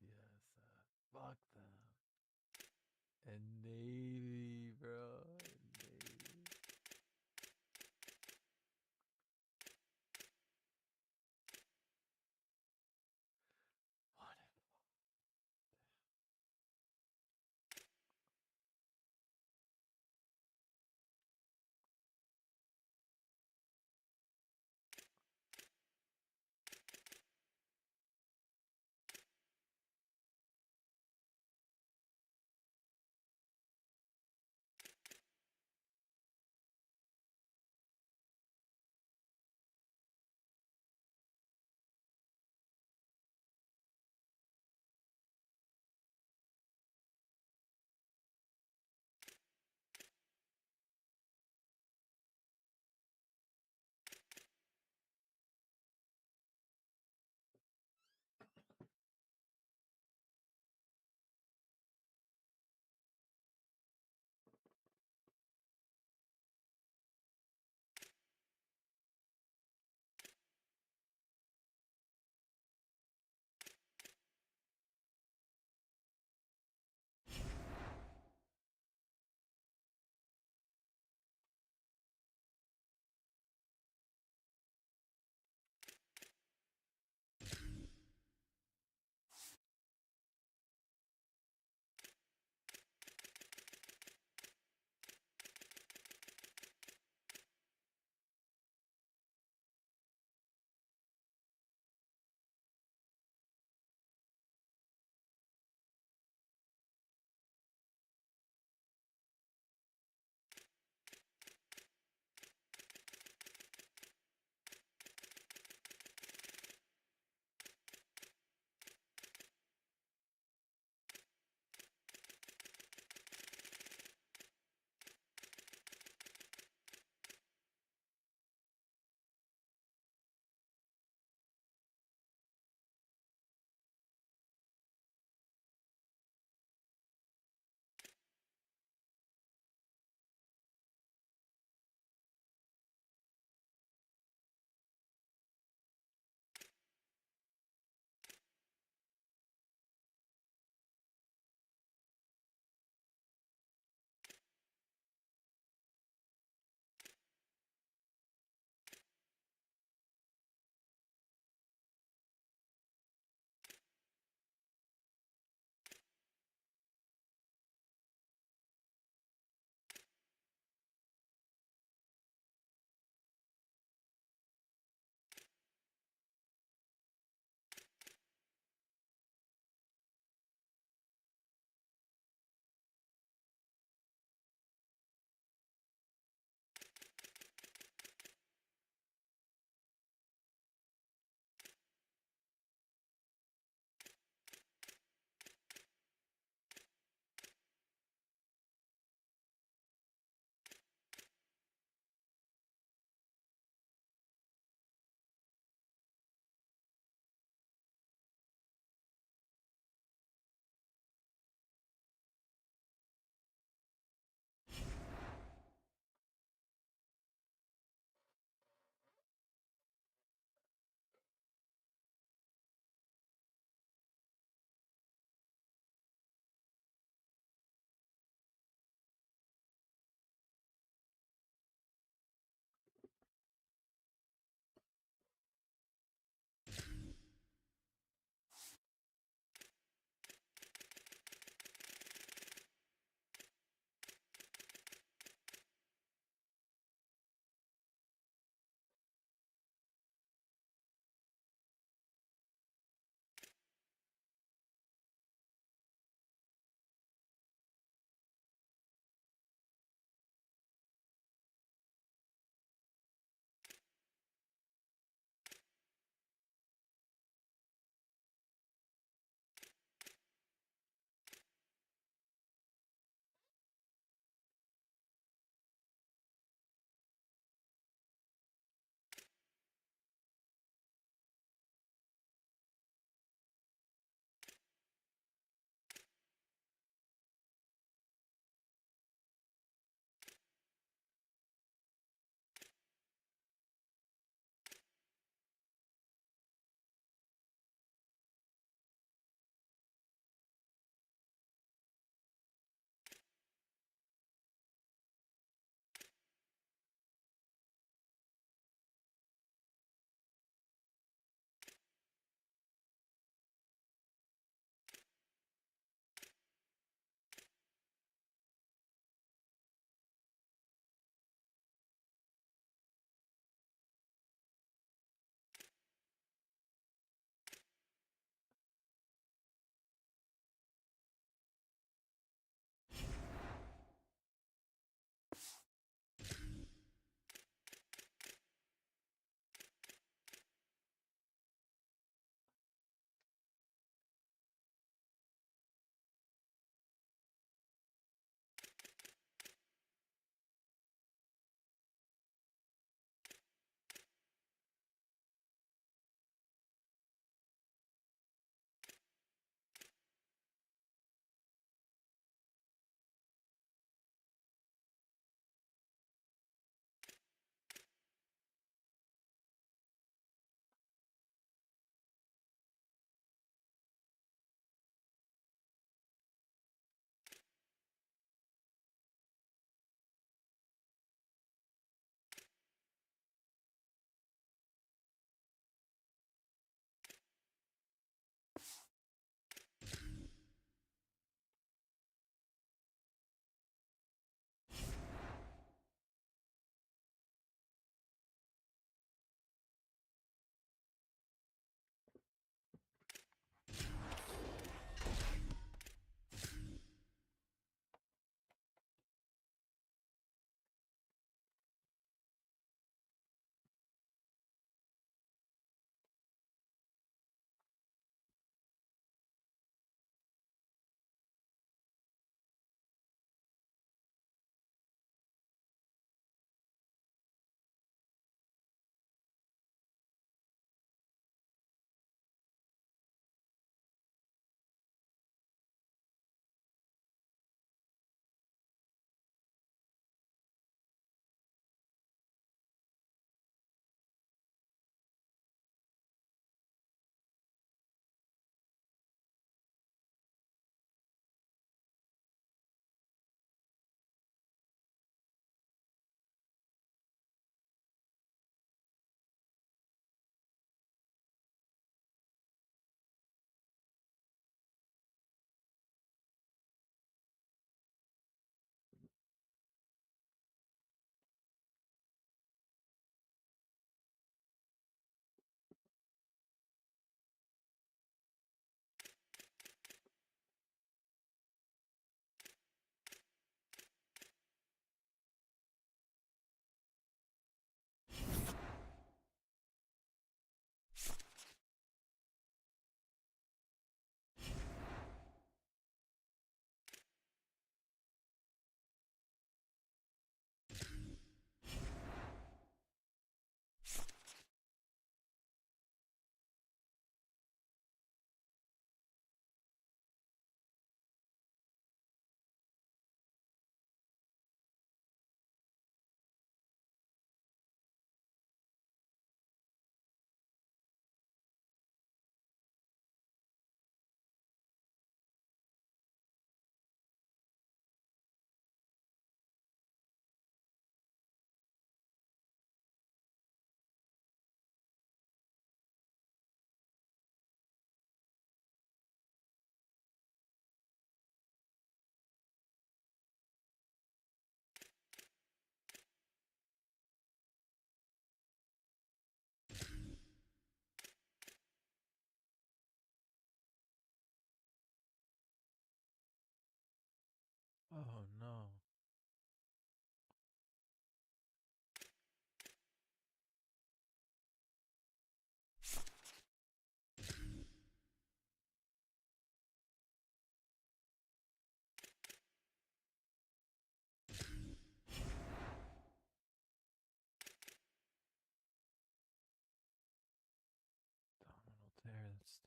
Yes, fuck them. And Navy, bro. And Navy. What if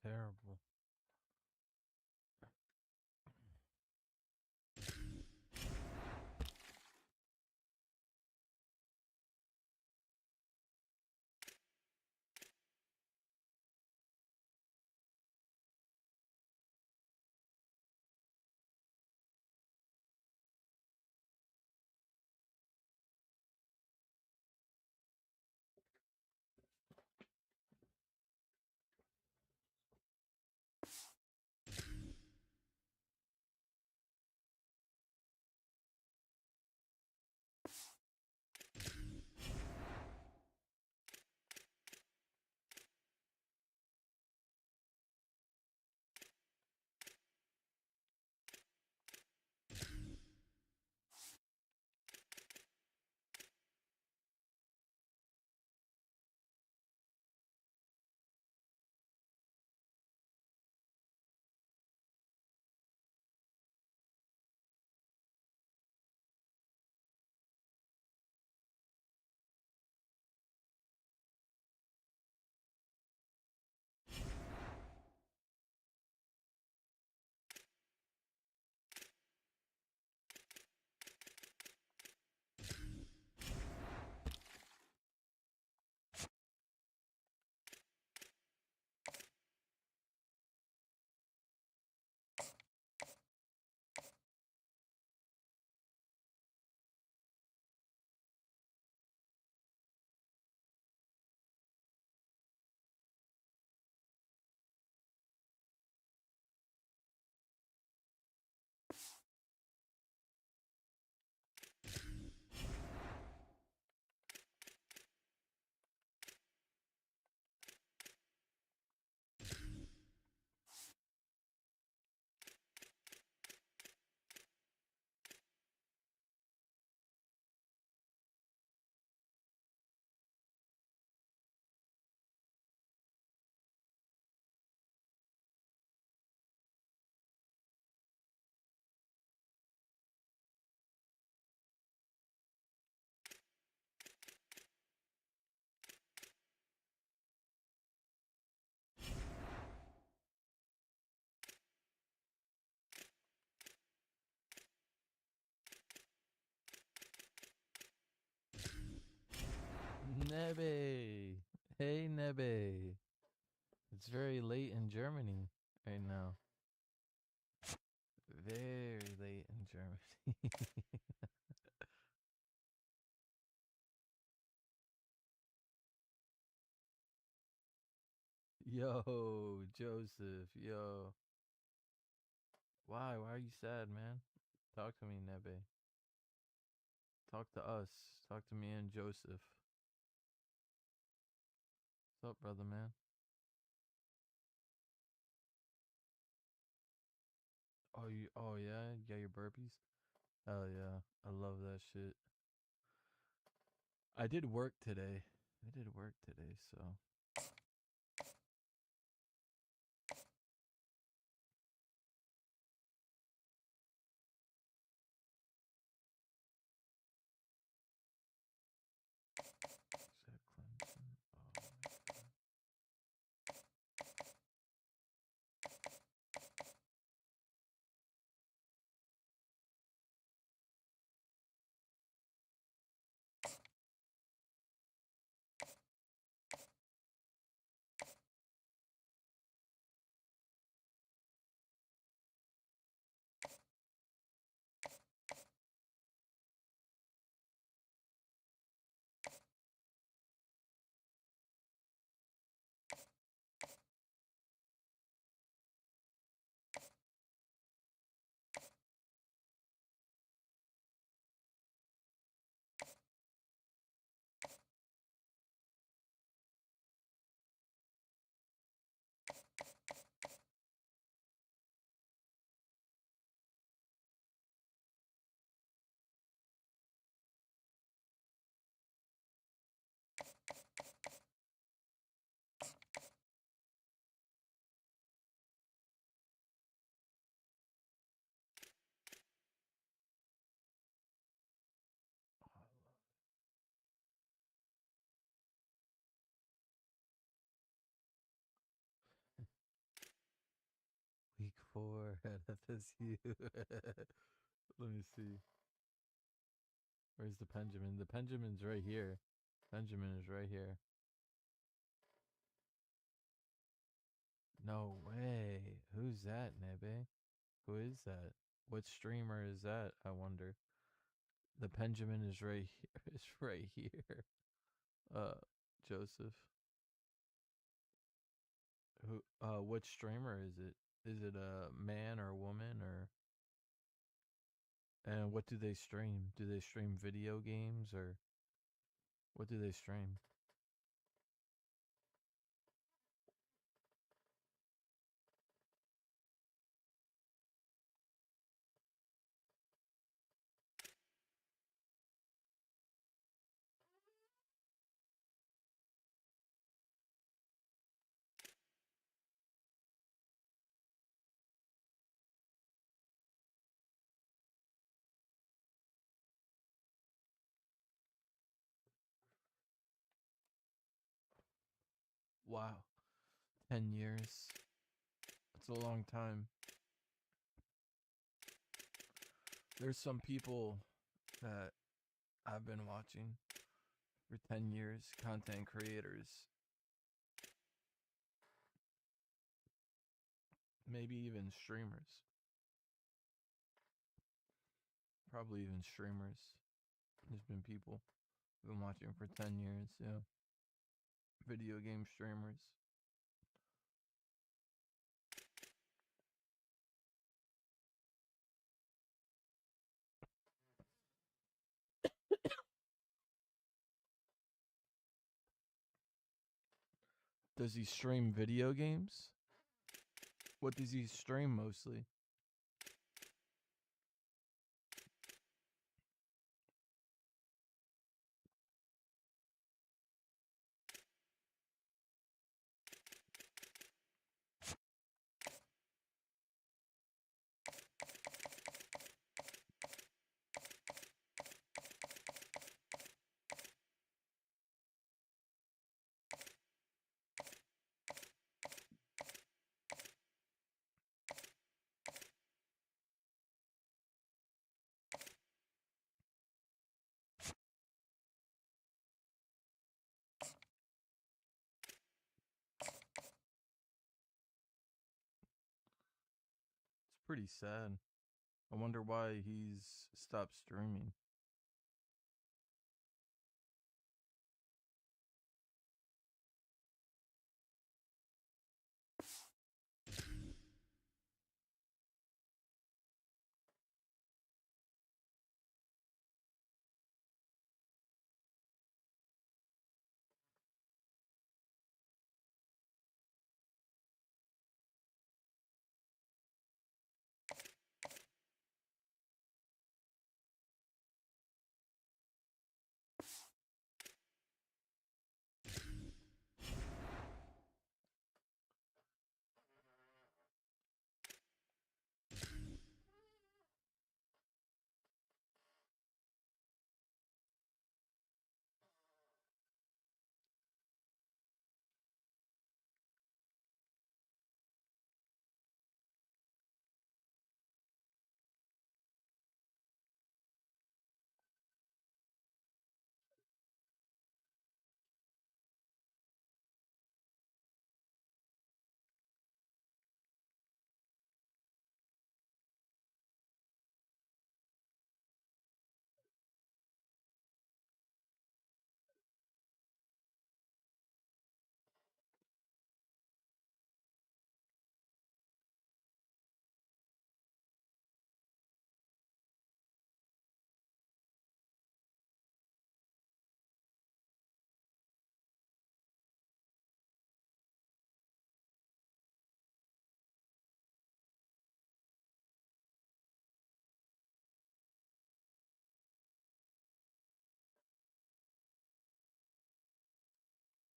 Terrible. Nebe. Hey, Nebe. It's very late in Germany right now. Very late in Germany. Yo, Joseph. Yo. Why? Why are you sad, man? Talk to me, Nebe. Talk to us. Talk to me and Joseph. What's up, brother, man? Oh, Oh, yeah. You got your burpees. Hell yeah. I love that shit. I did work today. So. Is that Clemson? Oh, my God. 4 at FSU. Let me see. Where's the Benjamin? The Benjamin's right here. Benjamin is right here. No way. Who's that, Nebe? Who is that? What streamer is that? I wonder. The Benjamin is right here. It's right here. Joseph. Who? What streamer is it? Is it a man or woman or? And what do they stream? Do they stream video games or what do they stream? Wow. 10 years. That's a long time. There's some people that I've been watching for 10 years, content creators. Maybe even streamers. Probably even streamers. There's been people I've been watching for 10 years, yeah. Video game streamers. Does he stream video games? What does he stream mostly? It's pretty sad. I wonder why he's stopped streaming.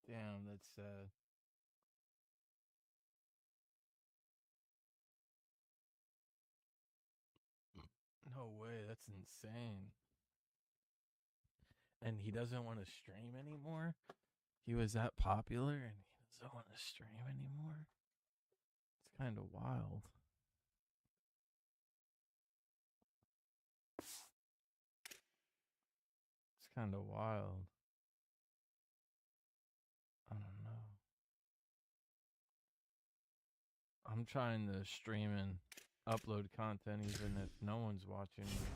Damn, that's sad. No way, that's insane. And he doesn't want to stream anymore? He was that popular and he doesn't want to stream anymore? It's kind of wild. kind of wild. I don't know. I'm trying to stream and upload content even if no one's watching me.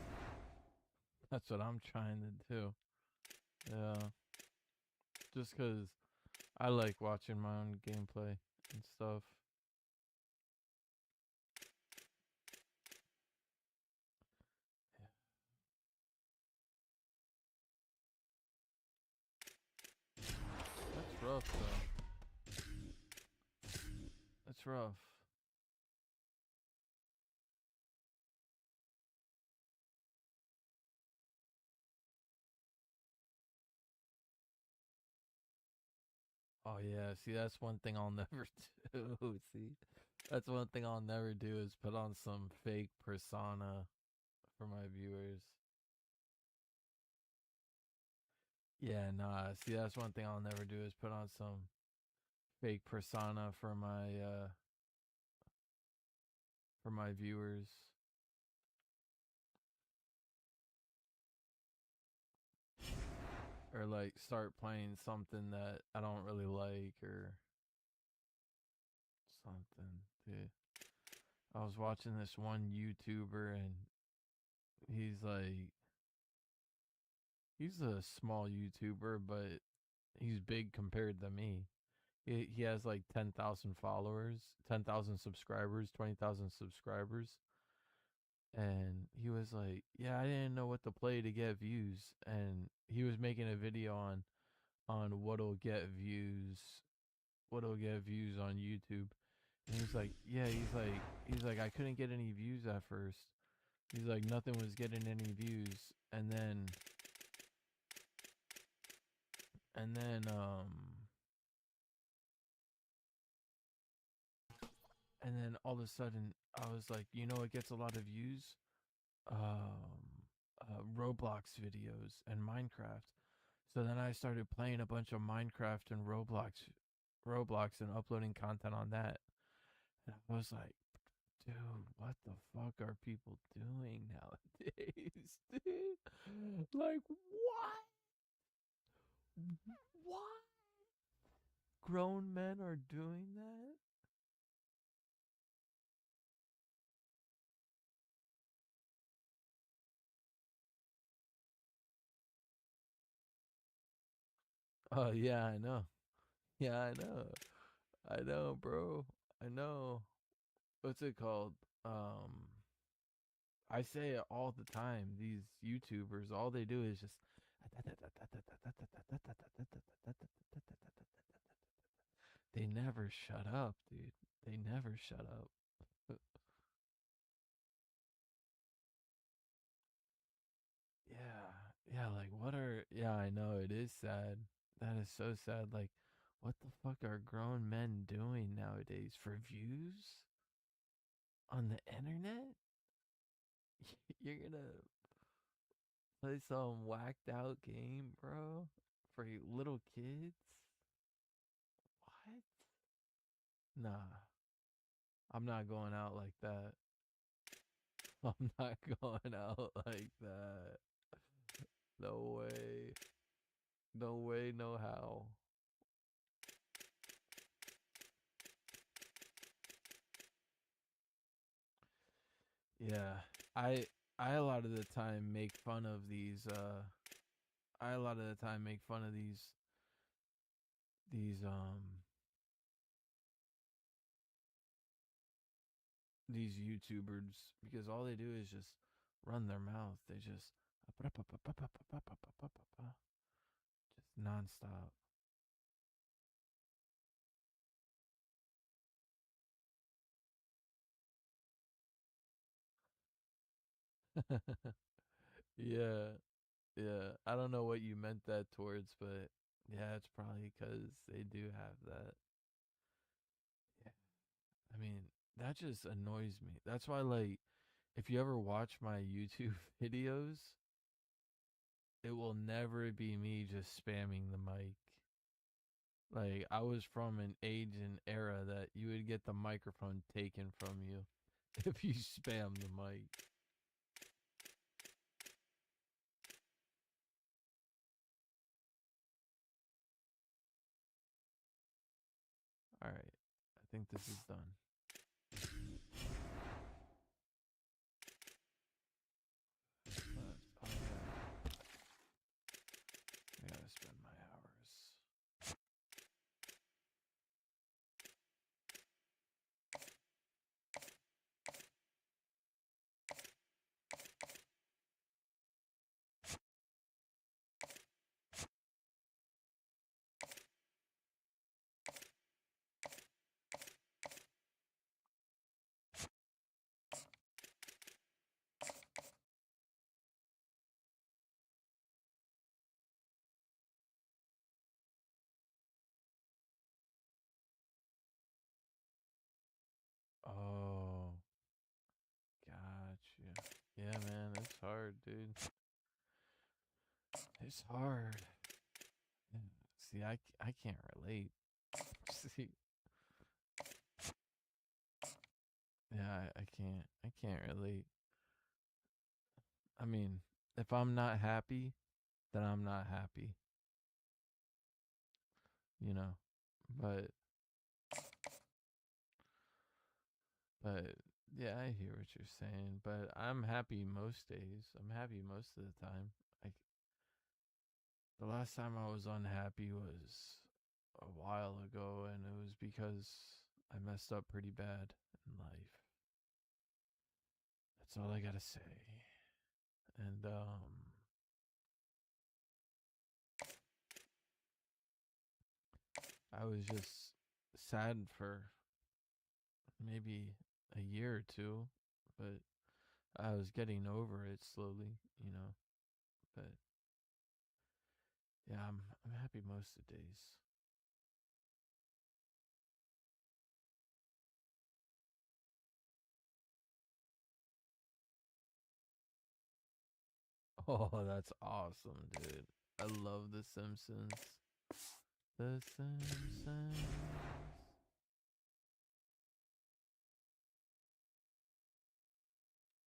That's what I'm trying to do. Yeah. Just because I like watching my own gameplay and stuff. That's rough, though. That's rough. Oh yeah, see that's one thing I'll never do. See, that's one thing I'll never do is put on some fake persona for my viewers. Yeah, nah. See, that's one thing I'll never do is put on some fake persona for my viewers. Or like start playing something that I don't really like or something. Dude. I was watching this one YouTuber and he's like he's a small YouTuber, but he's big compared to me. He has like 10,000 followers, 10,000 subscribers, 20,000 subscribers. And he was like, "Yeah, I didn't know what to play to get views." And he was making a video on what'll get views on YouTube. And he's like, "Yeah, he's like I couldn't get any views at first." He's like nothing was getting any views. And then and then and then all of a sudden I was like, "You know it gets a lot of views? Roblox videos and Minecraft." So then I started playing a bunch of Minecraft and Roblox and uploading content on that. And I was like, dude, what the fuck are people doing nowadays, dude? Like, what? What? Grown men are doing that? Oh, yeah, I know. Yeah, I know. I know, bro. I know. What's it called? I say it all the time. These YouTubers, all they do is just they never shut up, dude. They never shut up. Yeah. Yeah, like what are yeah, I know it is sad. That is so sad. Like what the fuck are grown men doing nowadays for views on the internet? You're gonna play some whacked out game, bro, for little kids? What? Nah, I'm not going out like that. I'm not going out like that. No way. No way, no how. Yeah. I I a lot of the time make fun of these I a lot of the time make fun of these um these YouTubers because all they do is just run their mouth. They just nonstop. Yeah, yeah. I don't know what you meant that towards, but yeah, it's probably because they do have that. Yeah. I mean, that just annoys me. That's why, like, if you ever watch my YouTube videos, it will never be me just spamming the mic. Like, I was from an age and era that you would get the microphone taken from you if you spam the mic. All right. I think this is done. Oh, yeah. I gotta spend my hours. Oh, gotcha. Yeah, man, it's hard, dude. It's hard. Yeah. See, I can't relate. See, yeah, I can't relate. I mean, if I'm not happy, then I'm not happy, you know. But but yeah, I hear what you're saying. But I'm happy most days. I'm happy most of the time. Like the last time I was unhappy was a while ago, and it was because I messed up pretty bad in life. That's all I gotta say. And I was just sad for maybe a year or two, but I was getting over it slowly, you know. But yeah, I'm happy most of the days. Oh, that's awesome, dude. I love The Simpsons. The Simpsons.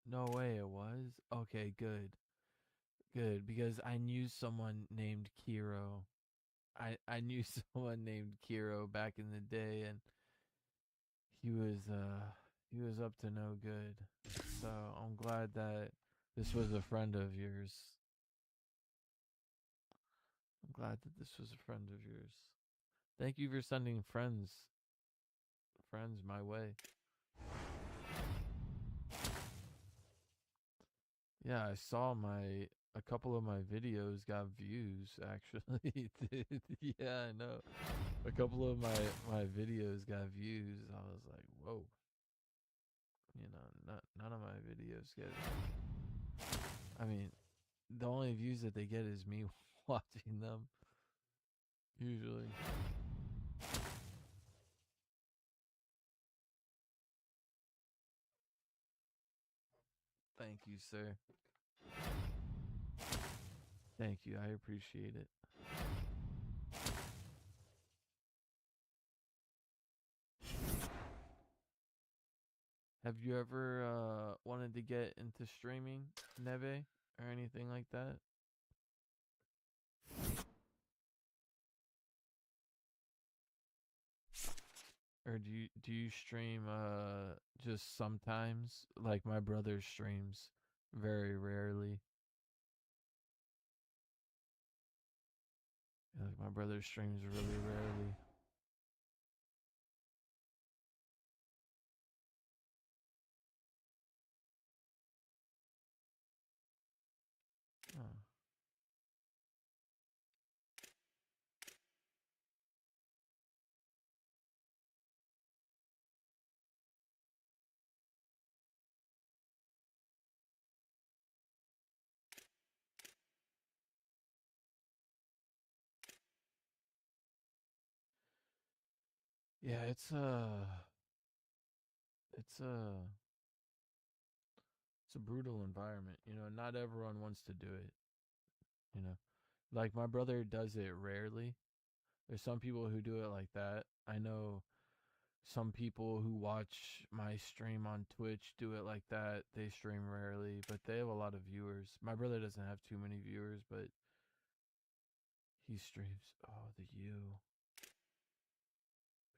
No way it was. Okay, good. Good, because I knew someone named Kiro. I knew someone named Kiro back in the day, and he was he was up to no good. So I'm glad that this was a friend of yours. I'm glad that this was a friend of yours. Thank you for sending friends my way. Yeah, I saw a couple of my videos got views actually. Yeah, I know. A couple of my videos got views. I was like, "Whoa." You know, none of my videos get. I mean, the only views that they get is me watching them usually. Thank you, sir. Thank you. I appreciate it. Have you ever wanted to get into streaming, Neve, or anything like that? Or do you stream just sometimes? Like my brother streams very rarely. Like my brother streams really rarely. Oh. Yeah, it's a it's a brutal environment. You know, not everyone wants to do it, you know. Like my brother does it rarely. There's some people who do it like that. I know some people who watch my stream on Twitch do it like that. They stream rarely, but they have a lot of viewers. My brother doesn't have too many viewers, but he streams. Oh, the U.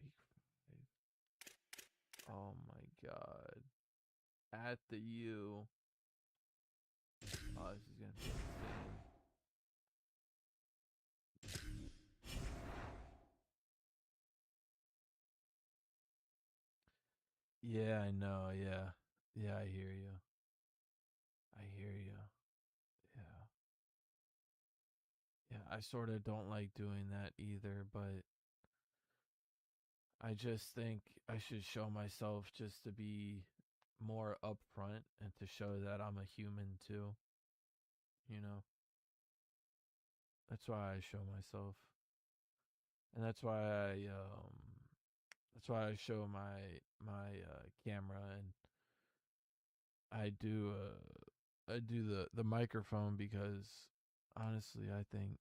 Week. Oh my god. At the U. Oh, this is gonna be insane. Yeah, I know. Yeah. Yeah, I hear you. I hear you. Yeah. Yeah, I sort of don't like doing that either, but I just think I should show myself just to be more upfront and to show that I'm a human too. You know, that's why I show myself, and that's why I show my camera, and I do the microphone because honestly, I think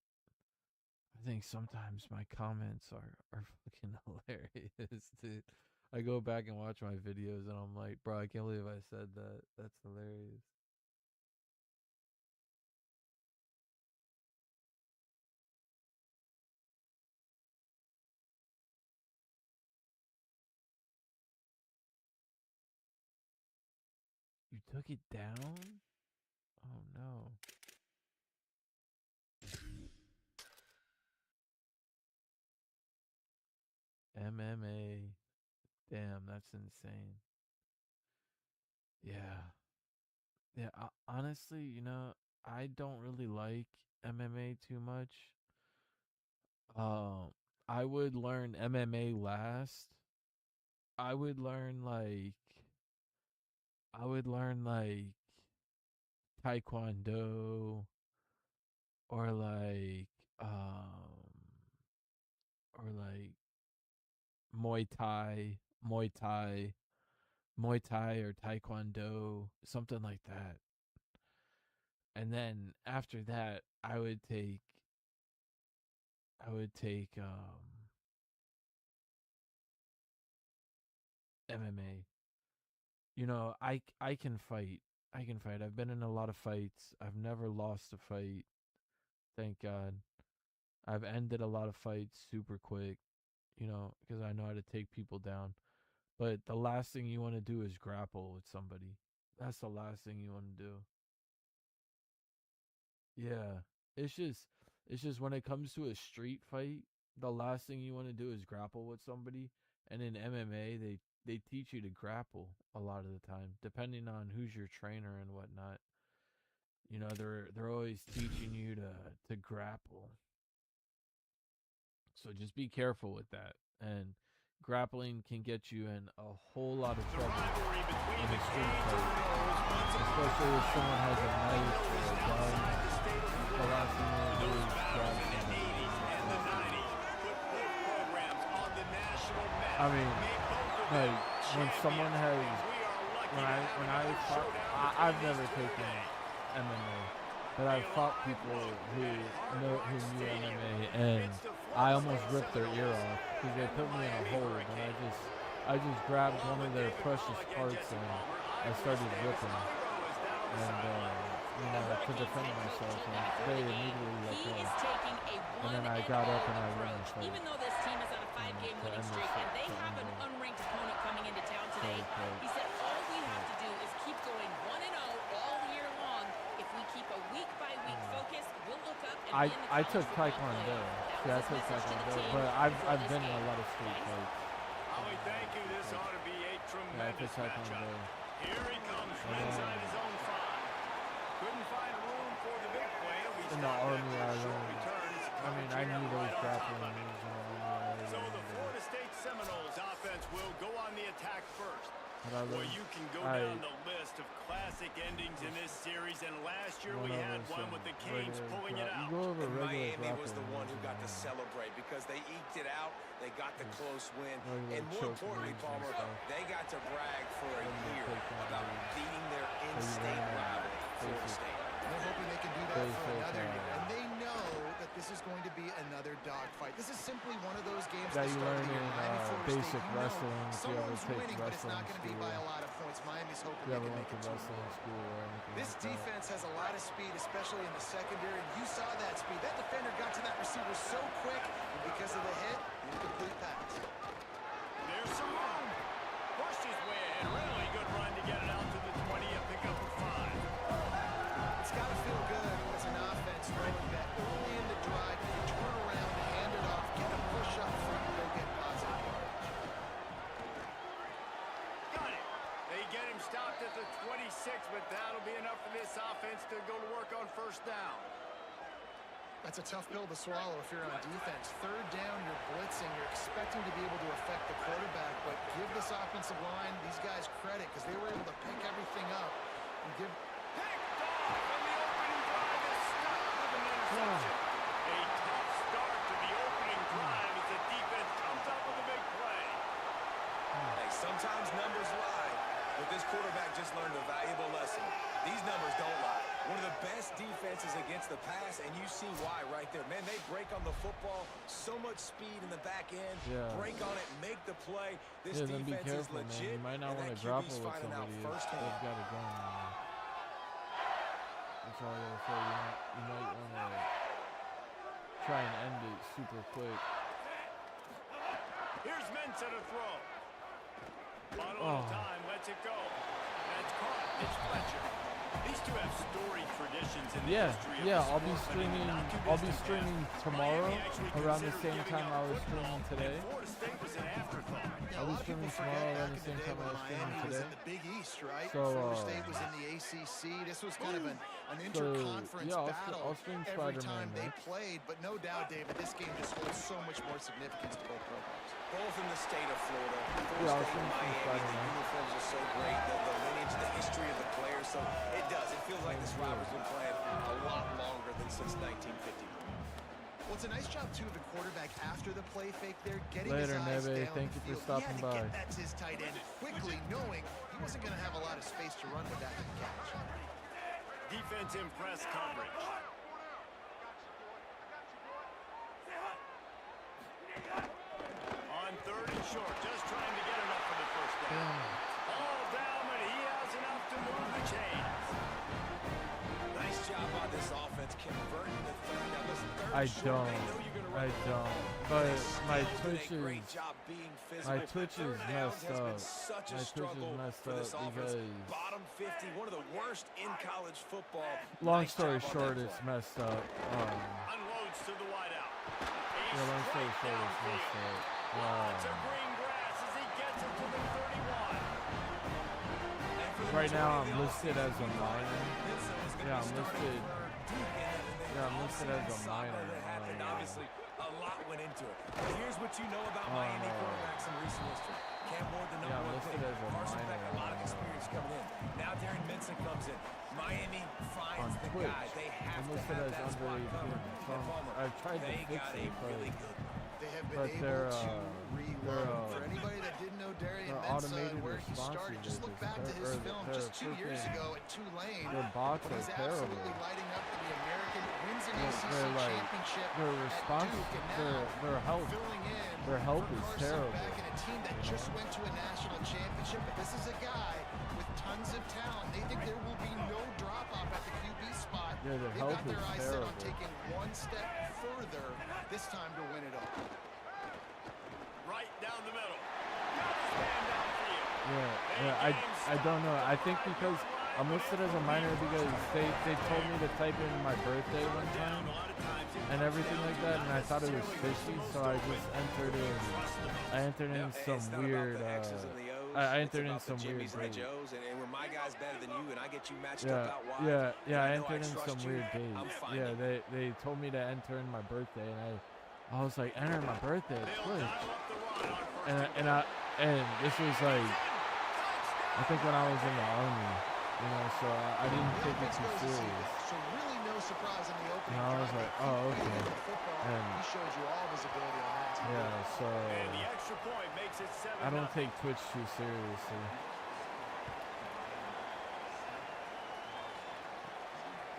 sometimes my comments are fucking hilarious, dude. I go back and watch my videos and I'm like, bro, I can't believe I said that. That's hilarious. You took it down? Oh no. MMA. Damn, that's insane. Yeah. Yeah, honestly, I don't really like MMA too much. Um, I would learn MMA last. I would learn like I would learn like taekwondo or um like Muay Thai, Muay Thai, Muay Thai or taekwondo, something like that. And then after that, I would take MMA. I can fight. I can fight. I've been in a lot of fights. I've never lost a fight. Thank God. I've ended a lot of fights super quick, because I know how to take people down. But the last thing you want to do is grapple with somebody. That's the last thing you want to do. Yeah. It's just it's just when it comes to a street fight, the last thing you want to do is grapple with somebody. And in MMA, they teach you to grapple a lot of the time, depending on who's your trainer and whatnot. They're always teaching you to grapple. So just be careful with that. And grappling can get you in a whole lot of The trouble rivalry between in the a street Canes fight, and especially if someone has a knife or a gun. The last thing you want to do those is battles grab in the somebody. 80s and the 90s put both programs on the national map. I mean, Made both of them like when someone has, champions, and we are lucky when to I have when I another fought, showdown I've between never these two taken today. MMA, but I've fought people who knew MMA, and I almost ripped their ear off because they put me in a hold, and I just grabbed one of their precious parts and I started ripping, and to defend myself, and they immediately let He go. is taking a And then I one got and up all and I won the approach. fight. Even though this team is on a 5-game To winning end the streak and they to have end an the- unranked opponent coming into town today, fight. he said all we have to do is keep going 1-0 all year long. If we keep a week-by-week focus, we'll look up and be in the I college took football taekwondo. playoff. See, That I was took his message to the taekwondo, team but before I've this been in game. a lot of street Guys? fights. Howie, thank you. This ought to be a Yeah, I took tremendous matchup. taekwondo. Here he comes from And inside his own 5. Couldn't find room for the big play. We In the stopped Army, after I a short learned. returns. I mean, I Coverage knew here those right on top grappling of it. moves in the Army. So the Florida State Seminoles offense will go on the attack first. But I Boy, learned. you can go I- down the list of classic endings in this series, and last year One we over had one some with the Canes regular pulling it gra- You out. go over And regular Miami was the grappling one who moves got to in the Army. celebrate because they eked it out. They got the close win. Regular And more choke importantly, moves and Palmer, stuff. they got to brag for a Regular year takedown about moves. beating their you in-state learn rival, Florida basic- State. And they're hoping they can do that Basic, for another year. uh, And they know that this is going to be another dogfight. This is simply one of those games That to you start learn the year. in Miami, Florida State, basic you know wrestling. If you ever someone's take winning, but it's wrestling not going to be by a school. lot of points. Miami's hoping If you they ever can went make to it 2-0. wrestling school or anything This like that. defense has a lot of speed, especially in the secondary, and you saw that speed. That defender got to that receiver so quick, and because of the hit, incomplete pass. There's some room. pushed his way ahead. Really good run to get it out to the 20 and pick up a 5. It's got to feel good as an offense knowing that early in the drive, you turn around, hand it off, get a push up front, and go get positive yards. Got it. They get him stopped at the 26, but that'll be enough for this offense to go to work on first down. That's a tough pill to swallow if you're on defense. Third down, you're blitzing. You're expecting to be able to affect the quarterback, but give this offensive line, these guys, credit because they were able to pick everything up and give. Picked off on the opening drive is stopped with an interception. A tough start to the opening drive as the defense comes up with a big play. Hey, sometimes numbers lie, but this quarterback just learned a valuable lesson. These numbers don't lie. One of the best defenses against the pass, and you see why right there. Man, they break on the football, so much speed in the back end, break on it, make the play. This then be defense careful, is legit, man. You might not want and to that grapple QB's with finding out somebody if firsthand. they've got a gun. That's all I gotta say. You might want to try and end it super quick. Here's Mensa to throw. On a little time, lets it go. And it's caught. It's Fletcher. These two have storied traditions in the history of the I'll be sport, but in streaming. not too I'll be distant streaming past, tomorrow Miami actually around the considered same giving time up I was football, streaming today. and Florida State was an afterthought. Yeah, I'll a be lot of people streaming forget tomorrow back around in the the same day time I when was streaming Miami was today. in the Big East, right? So, Florida State was in the ACC. This was kind of an interconference battle I'll stream every Spider-Man time they next. played. But no doubt, David, this game just holds so much more significance to both programs. Both in the state of Florida, Yeah, I'll State stream and some Miami, the Spider-Man. uniforms are so great, the lineage, the history of the players, so it does. It feels like this rivalry's been playing a lot longer than since 1950. Well, it's a nice job, too, of the quarterback after the play fake there, getting Later, his eyes Neve. down Thank the you for field. stopping He had to by. get that to his tight end quickly, knowing he wasn't going to have a lot of space to run with that to the catch. Defense in press coverage. On third and short, just trying to get enough for the first down. All down, but he has enough to move the chains. Nice job on this offense converting the third. Now listen, third I and short, don't. they know you're gonna I run the ball. don't. But They my still did Twitch a great is job being physical. my Twitch is Third downs messed has been up. such a My Twitch is struggle messed for this up offense. because Bottom 50, one of the worst in college football. long Nice story job on short, that it's play. messed up. Unloads to the wideout. Yeah, long story short, it's messed up. Lots of green grass as he gets it to the 31. Right now, I'm listed as a minor. Yeah, I'm listed. Yeah, I'm listed as a minor. Obviously, a lot went into it. But here's what you know about Miami quarterbacks in recent history. Cam Ward, the number one listed pick. as a Carson minor Beck, a lot of experience coming in. Now Darren Minson comes in. Miami finds the Twitch. guy. They have I'm to listed have as that spot underage covered. people. And Palmer, I've tried to they fix got it, a really good They have been but able they're, to reload. For they're, anybody that didn't know Darian their Mensah automated and where he started, responses just are look just back to his ter- film they're just 2 years freaking- ago at Tulane. their bots When are he's terrible. absolutely lighting up the American wins an They're- ACC they're like- championship their at response, Duke, and their now help, filling in their help for is Carson terrible. Beck and a team that just went to a national championship. But this is a guy with tons of talent. They think there will be no drop off at the QB spot. Yeah, their They've help got their is eyes set on terrible. taking one step further this time to win it all. Right down the middle. Got his man downfield. I don't know. I think because I'm listed as a minor because they told me to type in my birthday one time and everything like that, and I thought it was fishy, so I just entered in. I entered in It's some not about weird. the X's and the O's. I It's entered in about the some weird Jimmys and the date. Joes, and when my guy's better than you and I get you matched up Yeah, out wide. yeah. and I know entered in trust some you, weird I'm dates. fine. Yeah, they told me to enter in my birthday, and I was like, enter my birthday at They'll Twitch, dial up the run on first and this was like, I think when I was in the army, so I didn't take it too serious. So really no surprise in the opening. And I was drive. like, They oh, keep okay. moving the football. And- He shows you all of his ability on that team. Yeah, so And the extra point makes it 7-0. I don't take Twitch too seriously.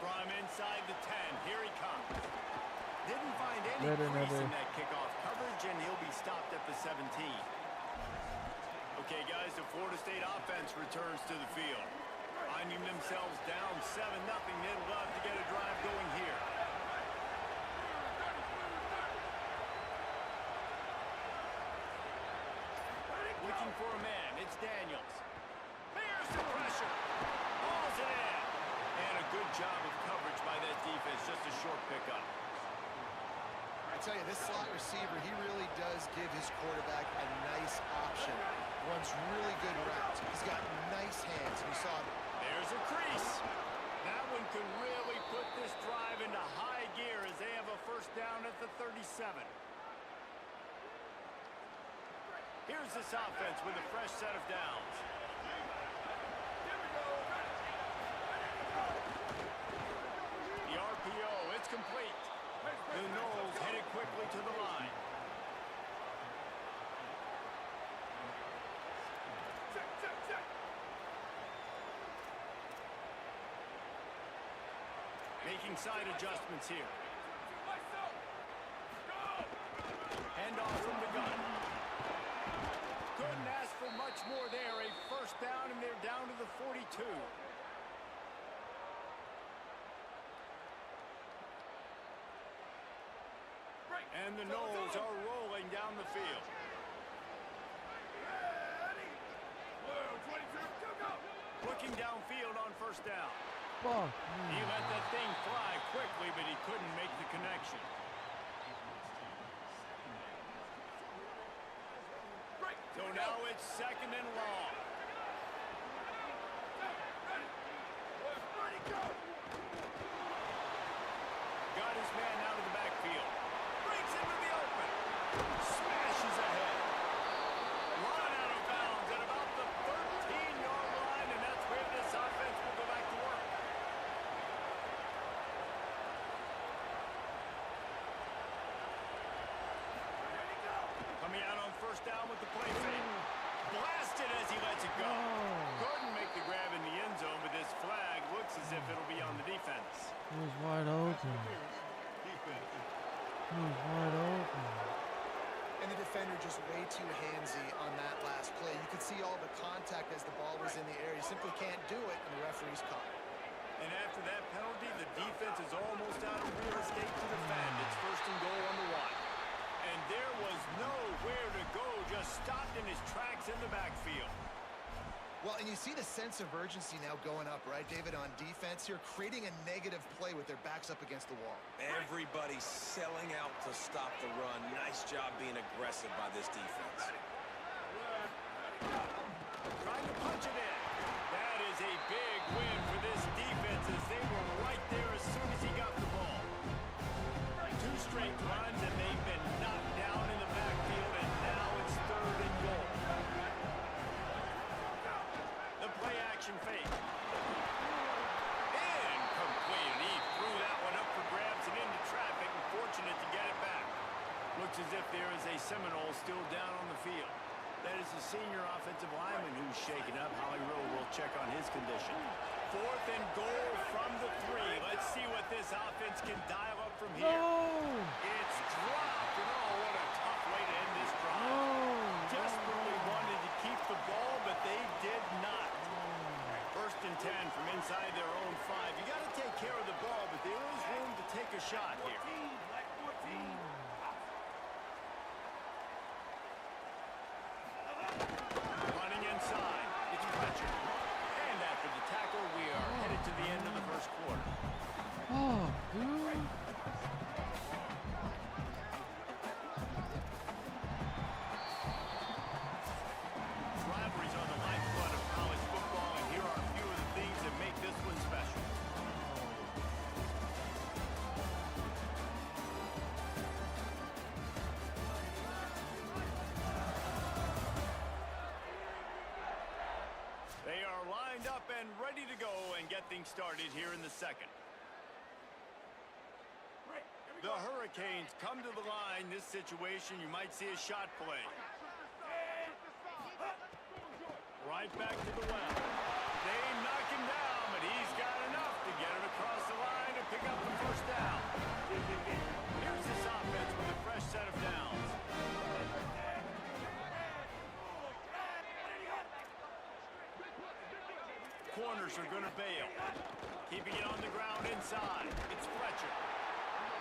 From inside the 10, here he comes. Didn't find any Later, crease Nether. in that kickoff coverage, and he'll be stopped at the 17. Okay, guys, the Florida State offense returns to the field. Finding themselves down 7-0, they'd love to get a drive going here. Looking for a man, it's Daniel. this slot receiver, he really does give his quarterback a nice option. Runs really good routes. He's got nice hands. You saw it. There's a crease. That one could really put this drive into high gear as they have a first down at the 37. Here's this offense with a fresh set of downs. The RPO, it's complete. The Knowles headed quickly to the line. Making side adjustments here. Hand off from the gun. Couldn't ask for much more there. A first down, and they're down to the 42. And the Knowles are rolling down the field. Looking downfield on first down. He let that thing fly quickly, but he couldn't make the connection. So now it's second and long. Got his man out of the backfield. Breaks into the open. Smashes ahead. Run out of bounds at about the 13-yard line, and that's where this offense will go back to work. Coming out on first down with the play fake. Blasted as he lets it go. Couldn't make the grab in the end zone, but this flag looks as if it'll be on the defense. He was wide open. He was wide open. And the defender just way too handsy on that last play. You could see all the contact as the ball was in the air. You simply can't do it, and the referee's caught it. And after that penalty, the defense is almost out of real estate to defend. It's first and goal on the 1. And there was nowhere to go, just stopped in his tracks in the backfield. Well, and you see the sense of urgency now going up, right, David, on defense here, creating a negative play with their backs up against the wall. Everybody's selling out to stop the run. Nice job being aggressive by this defense. Trying to punch it in. That is a big win for this defense as they were right there as soon as he got the ball. 2 straight runs, and they've been knocked down in the backfield, and now it's third and goal. The play action fake. Incomplete. He threw that one up for grabs and into traffic, and fortunate to get it back. Looks as if there is a Seminole still down on the field. That is the senior offensive lineman who's shaken up. Holly Riddle will check on his condition. Fourth and goal from the 3. Let's see what this offense can dial up from here. It's dropped, and oh, what a tough way to end this drive. Desperately wanted to keep the ball, but they did not. First and 10 from inside their own 5. You got to take care of the ball, but there is room to take a shot here. Running inside. It's Fletcher. And after the tackle, we are headed to the end of the first quarter. Rivalries are the lifeblood of college football, and here are a few of the things that make this one special. They are lined up and ready to go and get things started here in the second. The Hurricanes come to the line. This situation, you might see a shot play. Right back to the well. They knock him down, but he's got enough to get it across the line and pick up the first down. Here's this offense with a fresh set of downs. Corners are going to bail. Keeping it on the ground inside. It's Fletcher.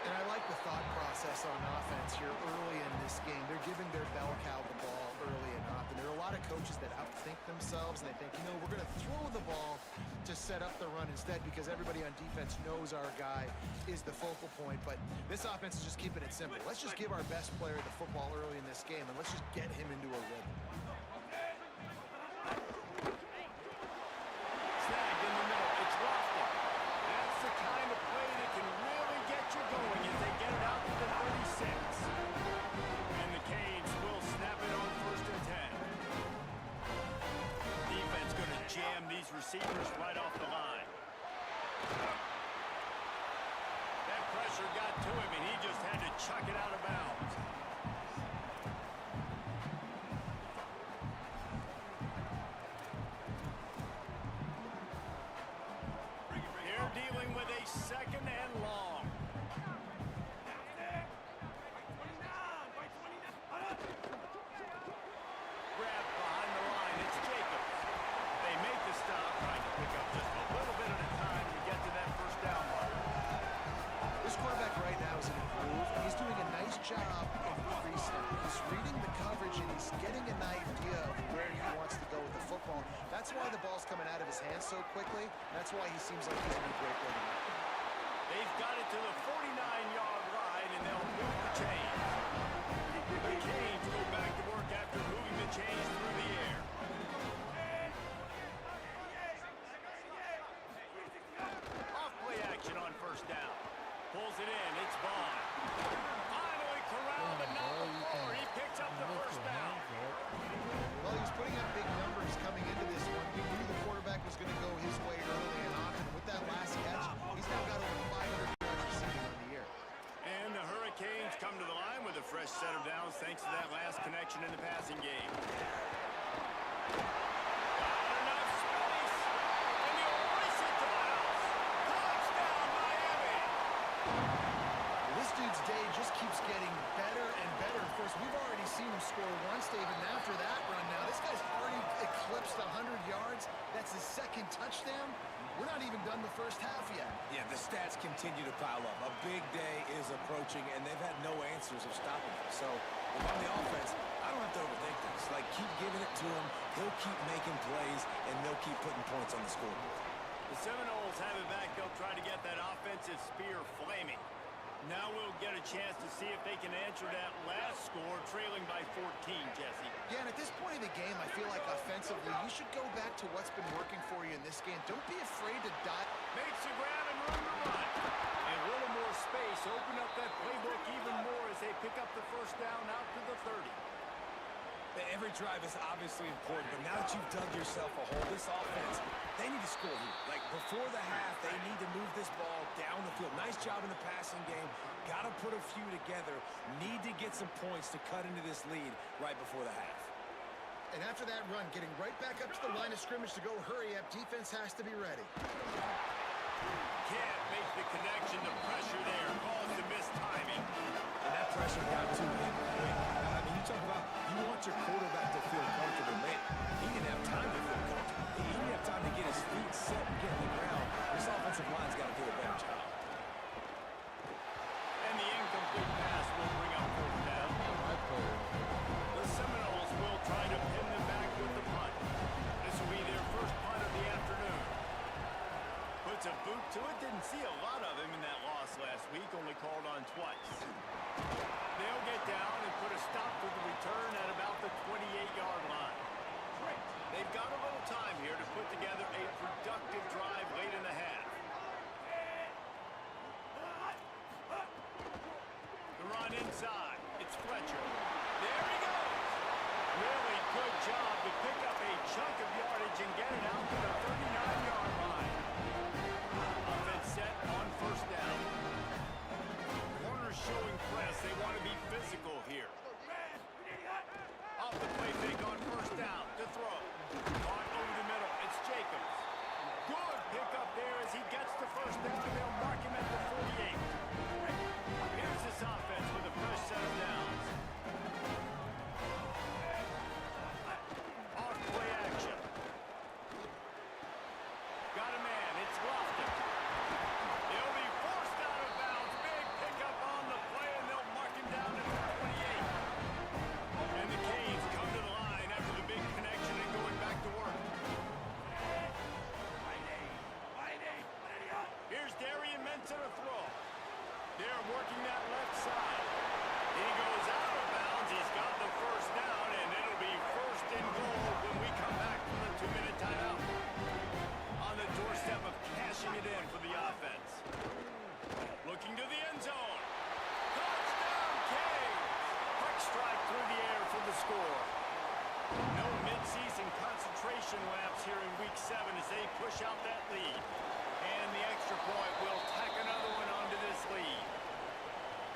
And I like the thought process on offense here early in this game. They're giving their bell cow the ball. early and often. There are a lot of coaches that outthink themselves, and they think, we're going to throw the ball to set up the run instead because everybody on defense knows our guy is the focal point. But this offense is just keeping it simple. Let's just give our best player the football early in this game, and let's just get him into a rhythm. Snagged in the middle. It's Lofton. That's the kind of play that can really get you going as they get it out to the 36. And the Canes will snap it on 1st and 10. Defense going to jam these receivers right off the line. That pressure got to him, and he just had to chuck it out of bounds. They're dealing with a 2nd and long. Grab behind the line. It's Jacobs. They make the stop, trying to pick up just a little bit at a time to get to that 1st down mark. This quarterback right now is in a groove, and he's doing a nice job in pre-snap. He's reading the coverage, and he's getting an idea of where he wants to go with the football. That's why the ball's coming out of his hands so quickly. That's why he seems like he's in a great rhythm. They've got it to the 49-yard line, and they'll move the chains. The Canes go back to work after moving the chains through the air. Off play action on 1st down. Pulls it in. It's Vaughn. Finally corralled, but not before he picks up the 1st down. Well, he was putting up big numbers coming into this one. He knew the quarterback was going to go his way early and often. With that last catch, he's now got over 500 yards receiving on the year. And the Hurricanes come to the line with a fresh set of downs thanks to that last connection in the passing game. Got enough space, and he'll race it to the house. Touchdown, Miami! This dude's day just keeps getting better and better. Of course, we've already seen him score once, David, and after that run now, this guy's already eclipsed 100 yards. That's his 2nd touchdown. We're not even done the 1st half yet. Yeah, the stats continue to pile up. A big day is approaching, and they've had no answers of stopping him. So, if I'm the offense, I don't have to overthink this. Like, keep giving it to him. He'll keep making plays, and they'll keep putting points on the scoreboard. The Seminoles have it back. They'll try to get that offensive spear flaming. Now we'll get a chance to see if they can answer that last score, trailing by 14, Jesse. Yeah, and at this point in the game, I feel like offensively, you should go back to what's been working for you in this game. Don't be afraid to dive. Makes the grab and room to run. And a little more space. Open up that playbook even more as they pick up the 1st down out to the 30. Every drive is obviously important, but now that you've dug yourself a hole, this offense, they need to score here. Like, before the half, they need to move this ball down the field. Nice job in the passing game. Got to put a few together. Need to get some points to cut into this lead right before the half. And after that run, getting right back up to the line of scrimmage to go hurry up, defense has to be ready. Can't make the connection. The pressure there caused the missed timing. And that pressure got to him. I mean, you talk about you want your quarterback to feel comfortable. Man, he didn't have time to feel comfortable. He didn't have time to get his feet set and get in the ground. This offensive line's got to do a better job. And the incomplete pass will bring up 4th down. The Seminoles will try to pin them back with the punt. This will be their 1st punt of the afternoon. Puts a boot to it. Didn't see a lot of him in that loss last week. Only called on twice. They'll get down and put a stop to the return at about the 28-yard line. They've got a little time here to put together a productive drive late in the half. The run inside. It's Fletcher. There he goes. Really good job to pick up a chunk of yardage and get it out to the 39-yard line. Offense set on 1st down. Corners showing press. They want to be physical here. Off the play fake on 1st down to throw. On over the middle. It's Jacobs. Good pickup there as he gets the 1st down. They'll mark him at the 48. Here's this offense with a fresh set of downs. Off play action. Got a man. working that left side. He goes out of bounds. He's got the first down, and it'll be first and goal when we come back from the 2-minute timeout. On the doorstep of cashing it in for the offense. Looking to the end zone. Touchdown, Canes! Quick strike through the air for the score. No midseason concentration laps here in Week 7 as they push out that lead. And the extra point will tack another one onto this lead.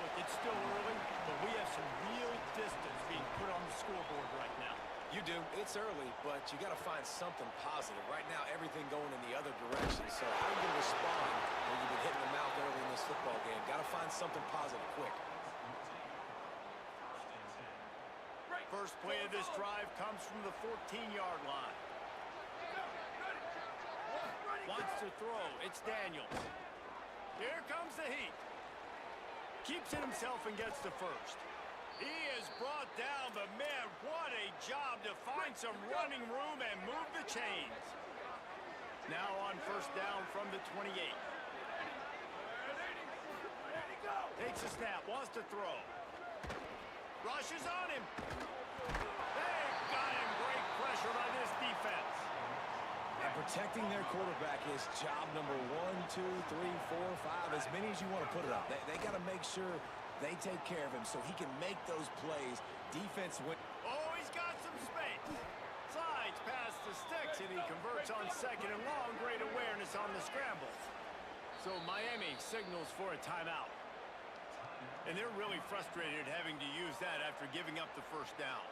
Look, it's still early, but we have some real distance being put on the scoreboard right now. You do. It's early, but you got to find something positive. Right now, everything going in the other direction. So how you going to respond when you've been hitting the mouth early in this football game? Got to find something positive quick. First play of this drive comes from the 14-yard line. Wants to throw. It's Daniels. Here comes the heat. Keeps it himself and gets the first. He is brought down, but man, what a job to find some running room and move the chains. Now on first down from the 28. Takes a snap, wants to throw. Rushes on him. They got him. Great pressure by this defense. And protecting their quarterback is job number 1, 2, 3, 4, 5, as many as you want to put it up. They got to make sure they take care of him so he can make those plays. Defense went. Oh, he's got some space. Slides past the sticks, and he converts on second and long. Great awareness on the scramble. So Miami signals for a timeout. And they're really frustrated having to use that after giving up the first down.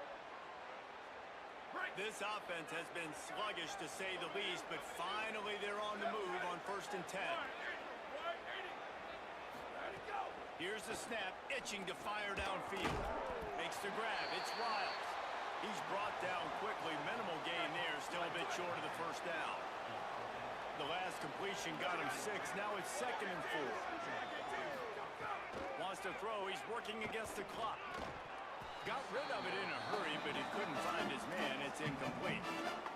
This offense has been sluggish to say the least, but finally they're on the move on first and 10. Here's the snap, itching to fire downfield. Makes the grab, it's Riles. He's brought down quickly, minimal gain there, still a bit short of the first down. The last completion got him 6, now it's second and 4. Wants to throw, he's working against the clock. Got rid of it in a hurry, but he couldn't find his man. It's incomplete.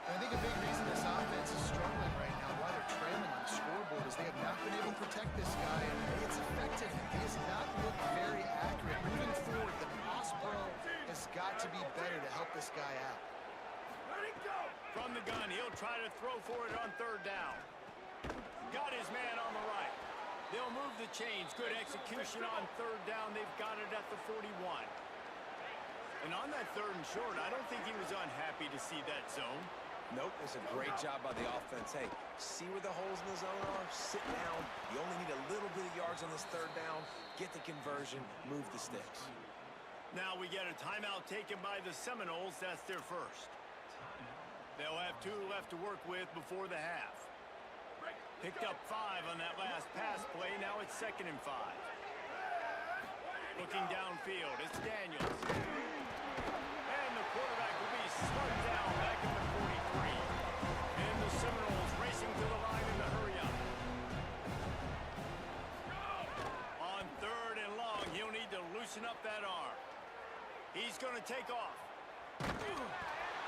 And I think a big reason this offense is struggling right now, why they're trailing on the scoreboard, is they have not been able to protect this guy, and it's affected him. He has not looked very accurate. Moving forward, the pass pro has got to be better to help this guy out. From the gun, he'll try to throw for it on third down. Got his man on the right. They'll move the chains. Good execution on third down. They've got it at the 41. And on that third and short, I don't think he was unhappy to see that zone. Nope, it's a great job by the offense. Hey, see where the holes in the zone are? Sit down. You only need a little bit of yards on this third down. Get the conversion. Move the sticks. Now we get a timeout taken by the Seminoles. That's their first. They'll have 2 left to work with before the half. Picked up 5 on that last pass play. Now it's second and 5. Looking downfield, it's Daniels. And the quarterback will be slugged down back at the 43. And the Seminoles racing to the line in the hurry-up. On third and long, he'll need to loosen up that arm. He's going to take off.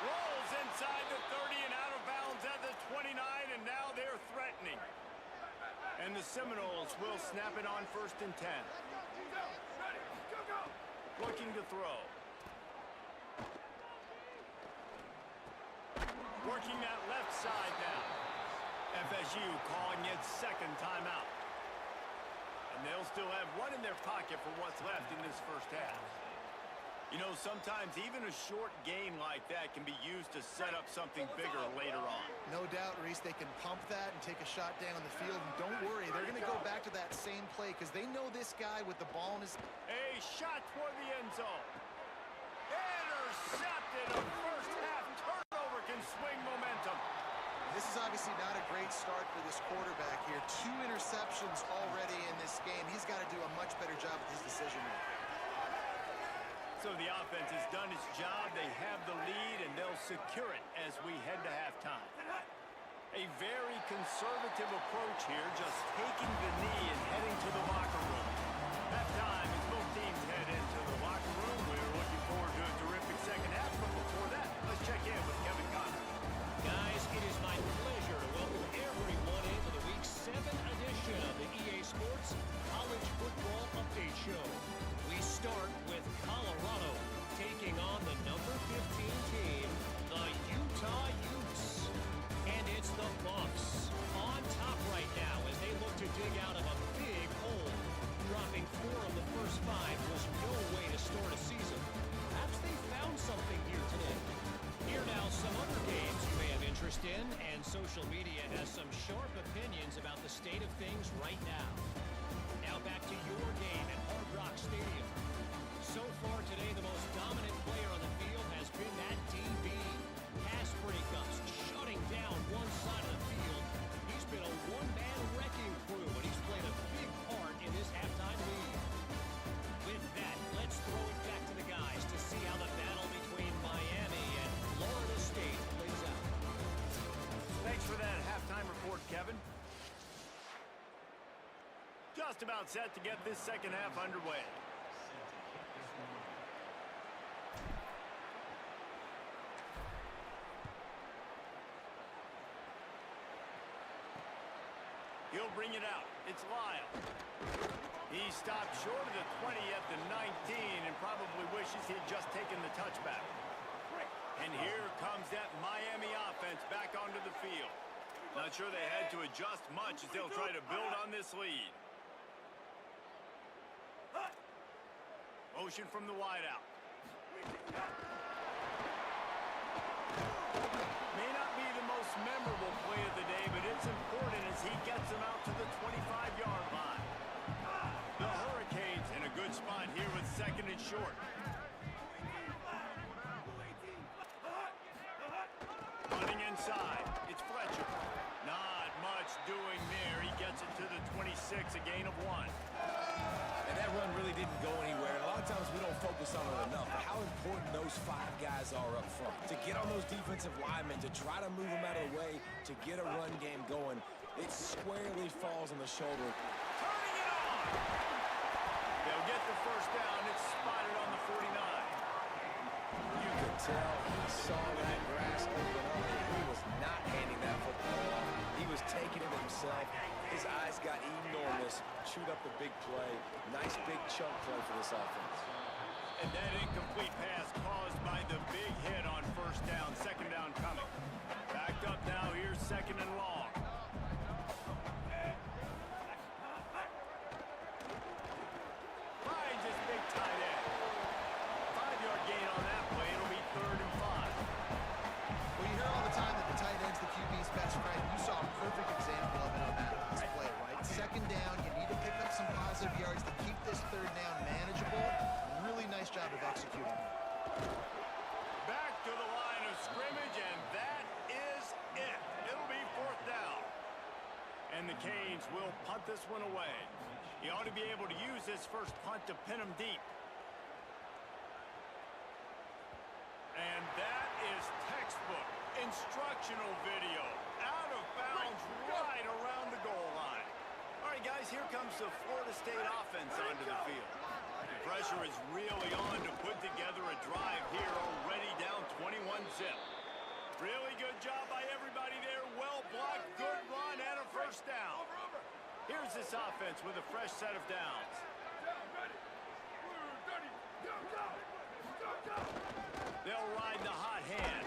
Rolls inside the 30 and out of bounds at the 29, and now they're threatening. And the Seminoles will snap it on first and 10. Looking to throw. Working that left side now. FSU calling its second timeout. And they'll still have 1 in their pocket for what's left in this first half. You know, sometimes even a short game like that can be used to set up something bigger later on. No doubt, Reese, they can pump that and take a shot down the field. And don't worry, they're going to go back to that same play because they know this guy with the ball in his... A shot toward the end zone. Intercepted. A first half turnover can swing momentum. This is obviously not a great start for this quarterback here. 2 interceptions already in this game. He's got to do a much better job with his decision making. So the offense has done its job. They have the lead, and they'll secure it as we head to halftime. A very conservative approach here, just taking the knee and heading to the locker room. Halftime as both teams head into the locker room. We're looking forward to a terrific second half, but before that, let's check in with Kevin Connor. Guys, it is my pleasure to welcome everyone into the Week 7 edition of the EA Sports College Football Update Show. opinions about the state of things right now. Now back to your game at Hard Rock Stadium. So far today, the most dominant player on the field has been that DB. Pass breakups, shutting down one side of the field. He's been a one-man wrecking crew, and he's played a big part in this halftime lead. With that, let's throw it back to the guys to see how the battle between Miami and Florida State plays out. Thanks for that halftime report, Kevin. Just about set to get this second half underway. He'll bring it out. It's Lyle. He stopped short of the 20 at the 19 and probably wishes he had just taken the touchback. And here comes that Miami offense back onto the field. Not sure they had to adjust much as they'll try to build on this lead. Motion from the wideout. May not be the most memorable play of the day, but it's important as he gets them out to the 25-yard line. The Hurricanes in a good spot here with second and short. Running inside. It's Fletcher. Not much doing there. He gets it to the 26, a gain of 1. And that run really didn't go anywhere. A lot of times we don't focus on it enough, but how important those 5 guys are up front. To get on those defensive linemen, to try to move them out of the way, to get a run game going, it squarely falls on the shoulder. Turning it on! They'll get the first down. It's spotted on the 49. You could tell he saw that grass open up, and he was not handing that football off. He was taking it himself. His eyes got enormous, chewed up the big play. Nice big chunk play for this offense. And that incomplete pass caused by the big hit on first down. Second down coming. Backed up now. Here's second and long. Finds his big tight end. 5-yard gain on that play. It'll be 3rd and 5. Well, you hear all the time that the tight end's the QB's best friend. You saw a perfect example of it on that last play, right? Second down, you need to pick up some positive yards to keep this third down manageable. Really nice job of executing. Back to the line of scrimmage, and that is it. It'll be 4th down. And the Canes will punt this one away. He ought to be able to use this first punt to pin him deep. And that is textbook instructional video. Out of bounds right around the goal line. All right, guys, here comes the Florida State offense onto the field. The pressure is really on to put together a drive here, already down 21-zip. Really good job by everybody there. Well blocked, good run, and a first down. Here's this offense with a fresh set of downs. They'll ride the hot hand.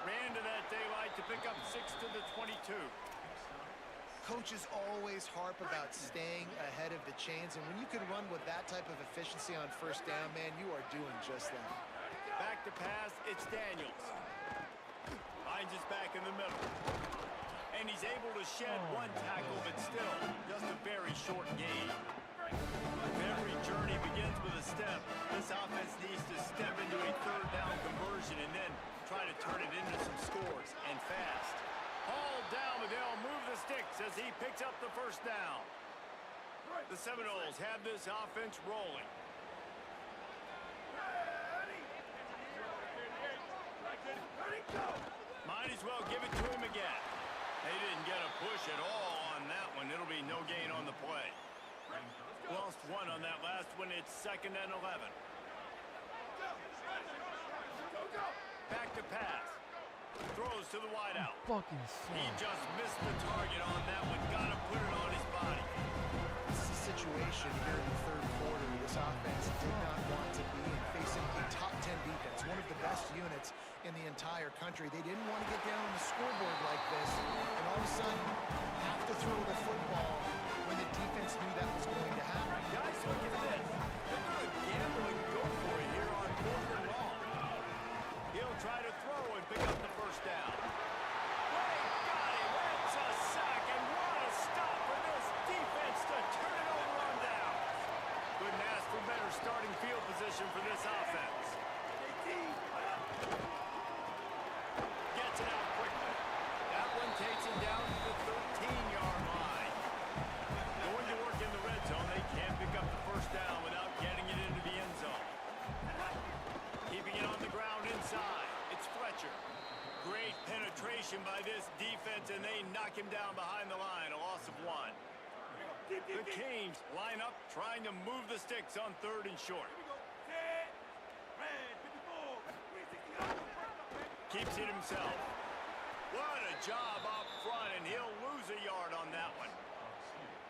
Ran to that daylight to pick up 6 to the 22. Coaches always harp about staying ahead of the chains, and when you can run with that type of efficiency on first down, man, you are doing just that. Back to pass, it's Daniels. Finds his back in the middle. And he's able to shed one tackle, but still just a very short gain. Every journey begins with a step. This offense needs to step into a third down conversion and then try to turn it into some scores, and fast. Hauled down, but they'll move the sticks as he picks up the first down. The Seminoles have this offense rolling. Might as well give it to him again. They didn't get a push at all on that one. It'll be no gain on the play. Lost one on that last one. It's 2nd and 11. Back to pass. Throws to the wideout. He just missed the target on that one. Got to put it on his body. This is a situation here in the third quarter this offense did not want to be in, facing a top 10 defense, one of the best units in the entire country. They didn't want to get down on the scoreboard like this, and all of a sudden have to throw the football when the defense knew that was going to happen. Guys, look at this. They're going to gamble and go for it here on 4th and long. He'll try to throw and pick up the first down. They got him. That's a sack, and what a starting field position for this offense. Gets it out quickly. That one takes him down to the 13-yard line. Going to work in the red zone. They can't pick up the first down without getting it into the end zone. Keeping it on the ground inside. It's Fletcher. Great penetration by this defense, and they knock him down behind the line. A loss of 1. The Canes line up, trying to move the sticks on 3rd and short. Keeps it himself. What a job up front, and he'll lose a yard on that one.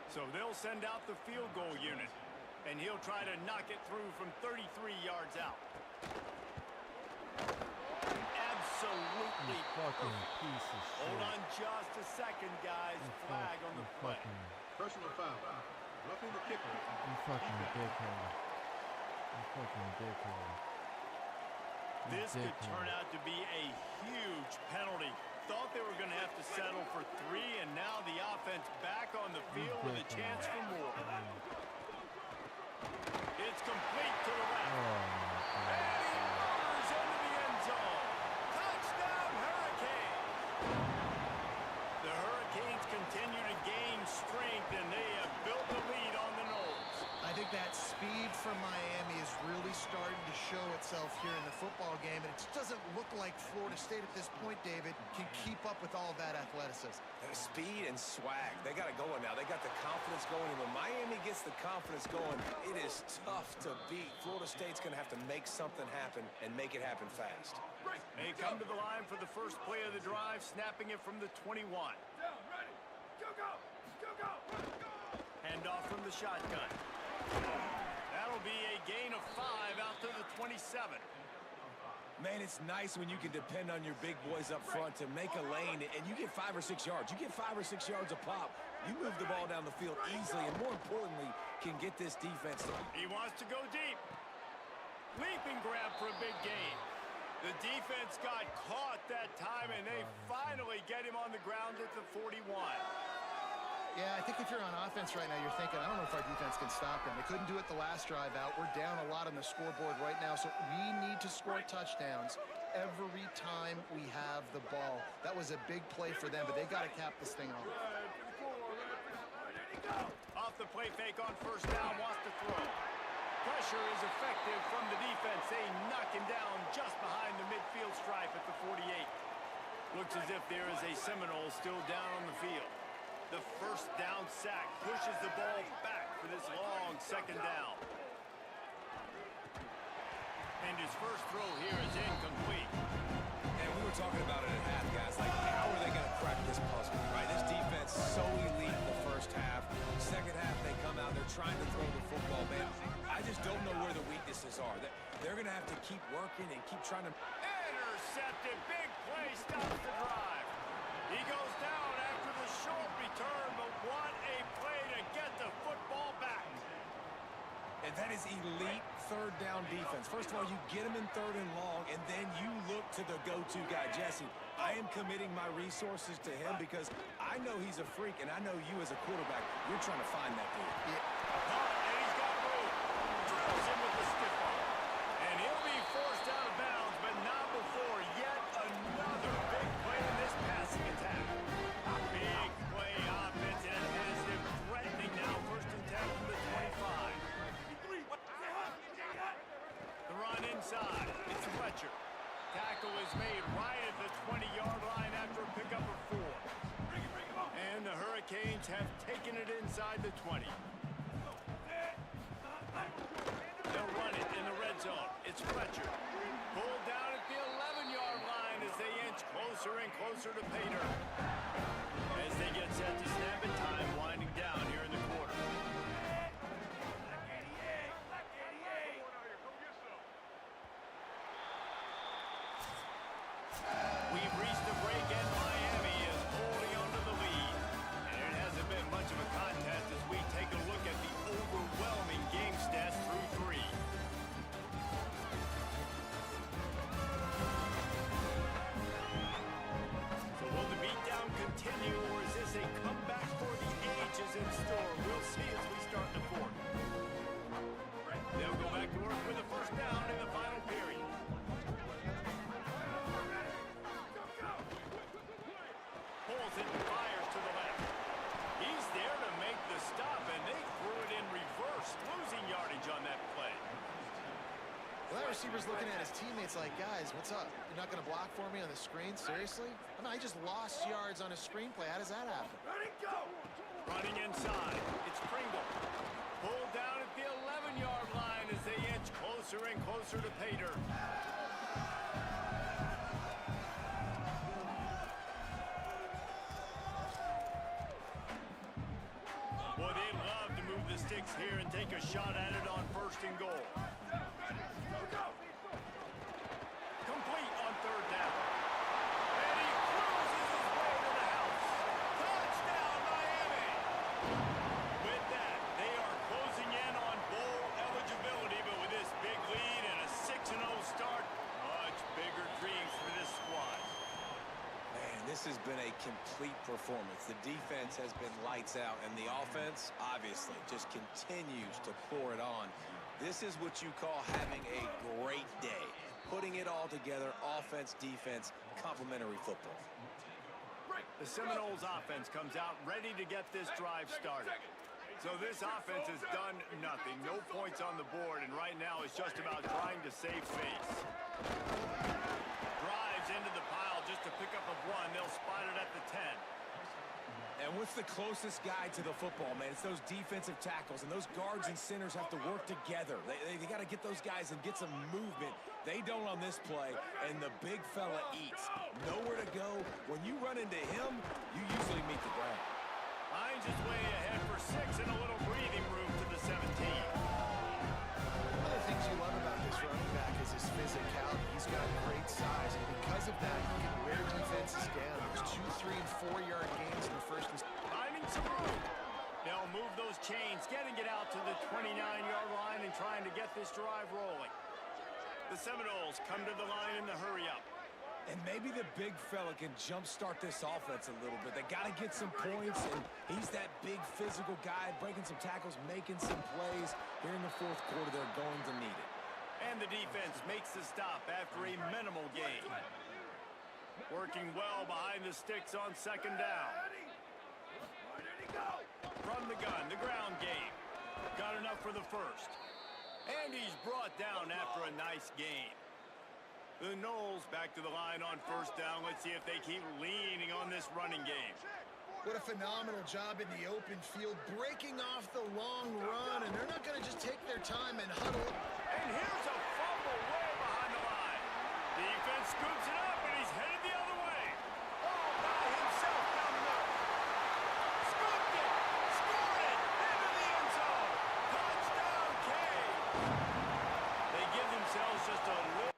So they'll send out the field goal unit, and he'll try to knock it through from 33 yards out. Absolutely Fucking piece of shit. Hold on just a second, guys. Flag on the play. Personal foul. Roughing the kicker. You fucking dickhead. You fucking dickhead. This could turn out to be a huge penalty. Thought they were going to have to settle for 3, and now the offense back on the field with a chance for more. It's complete to the left. And he murders into the end zone. Touchdown, Hurricane. The Hurricanes continue to gain strength, and they have built the lead on the Noles. I think that speed from Miami is really starting to show itself here in the football game, and it just doesn't look like Florida State at this point, David, can keep up with all of that athleticism. Speed and swag. They got it going now. They got the confidence going. And when Miami gets the confidence going, it is tough to beat. Florida State's going to have to make something happen and make it happen fast. They come to the line for the first play of the drive, snapping it from the 21. Hand off from the shotgun. That'll be a gain of 5 out to the 27. Man, it's nice when you can depend on your big boys up front to make a lane, and you get 5 or 6 yards. You get 5 or 6 yards a pop. You move the ball down the field easily, and more importantly, can get this defense to... He wants to go deep. Leaping grab for a big gain. The defense got caught that time, and they finally get him on the ground at the 41. Yeah, I think if you're on offense right now, you're thinking, I don't know if our defense can stop them. They couldn't do it the last drive out. We're down a lot on the scoreboard right now, so we need to score touchdowns every time we have the ball. That was a big play for them, but they got to cap this thing off. Off the play fake on first down, wants to throw. Pressure is effective from the defense. They knock him down just behind the midfield stripe at the 48. Looks as if there is a Seminole still down on the field. The first down sack pushes the ball back for this long second down. And his first throw here is incomplete. And we were talking about it at half, guys. Like, how are they going to crack this puzzle, right? This defense so elite in the first half. Second half, they come out, they're trying to throw the football, man. I just don't know where the weaknesses are. They're going to have to keep working and keep trying to... Intercepted. Big play stops the drive. He goes down after the short return, but what a play to get the football back. And that is elite third down defense. First of all, you get him in 3rd and long, and then you look to the go-to guy, Jesse. I am committing my resources to him because I know he's a freak, and I know you as a quarterback, you're trying to find that dude. And he's got room. Drills him with the stiff arm. And he'll be forced out of bounds, but not before yet another big play in this passing attack. Big play offense, and it has them threatening now. 1st and 10 from the 25. The run inside. It's Fletcher. Tackle is made right at the 20-yard line after a pickup of 4. And the Hurricanes have taken it inside the 20. They'll run it in the red zone. It's Fletcher. Pulled down at the 11-yard line as they inch closer and closer to pay dirt. As they get set to snap it, time winding down here in the quarter. We've reached the break, and Miami is holding on to the lead. And it hasn't been much of a contest as we take a look at the overwhelming game stats through 3. So will the beatdown continue, or is this a comeback for the ages in store? receiver's looking at his teammates like, guys, what's up? You're not going to block for me on the screen? Seriously? I mean, I just lost yards on a screenplay. How does that happen? Running inside. It's Pringle. Pulled down at the 11-yard line as they inch closer and closer to pay dirt. Boy, they'd love to move the sticks here and take a shot at it on 1st and goal. Complete on 3rd down. And he cruises his way to the house. Touchdown, Miami! With that, they are closing in on bowl eligibility, but with this big lead and a 6-0 start, much bigger dreams for this squad. Man, this has been a complete performance. The defense has been lights out, and the offense, obviously, just continues to pour it on. This is what you call having a great day. Putting it all together, offense, defense, complementary football. The Seminoles offense comes out ready to get this drive started. So this offense has done nothing. No points on the board, and right now it's just about trying to save face. Drives into the pile just to pick up a 1. They'll spot it at the 10. And what's the closest guy to the football, man? It's those defensive tackles, and those guards and centers have to work together. They got to get those guys and get some movement. They don't on this play, and the big fella eats. Nowhere to go. When you run into him, you usually meet the ground. Hines is way ahead for 6 and a little breathing room to the 17. One of the things you love about this running back is his physicality. He's got great size, and because of that, he can wear defenses down. There's 2, 3, and 4-yard gains in the first and Finding some room. They'll move those chains, getting it out to the 29-yard line and trying to get this drive rolling. The Seminoles come to the line in the hurry-up. And maybe the big fella can jumpstart this offense a little bit. They got to get some points, and he's that big physical guy, breaking some tackles, making some plays. Here in the 4th quarter, they're going to need it. And the defense makes the stop after a minimal gain. Working well behind the sticks on 2nd down. From the gun, the ground game. Got enough for the 1st. And he's brought down after a nice gain. The Noles back to the line on 1st down. Let's see if they keep leaning on this running game. What a phenomenal job in the open field, breaking off the long run, and they're not going to just take their time and huddle. And here's a fumble way behind the line. Defense scoops it up, and he's headed the other way. All by himself down the middle. Scooped it, scored it, into the end zone. Touchdown, Cade. They give themselves just a little.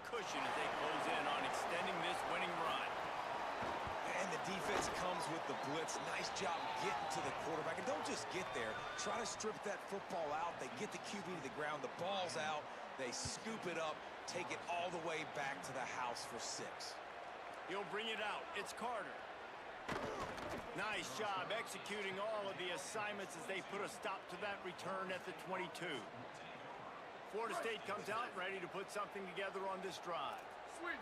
Cushion as they close in on extending this winning run. And the defense comes with the blitz. Nice job getting to the quarterback. And don't just get there. Try to strip that football out. They get the QB to the ground. The ball's out. They scoop it up, take it all the way back to the house for 6. He'll bring it out. It's Carter. Nice job executing all of the assignments as they put a stop to that return at the 22. Florida State comes out ready to put something together on this drive.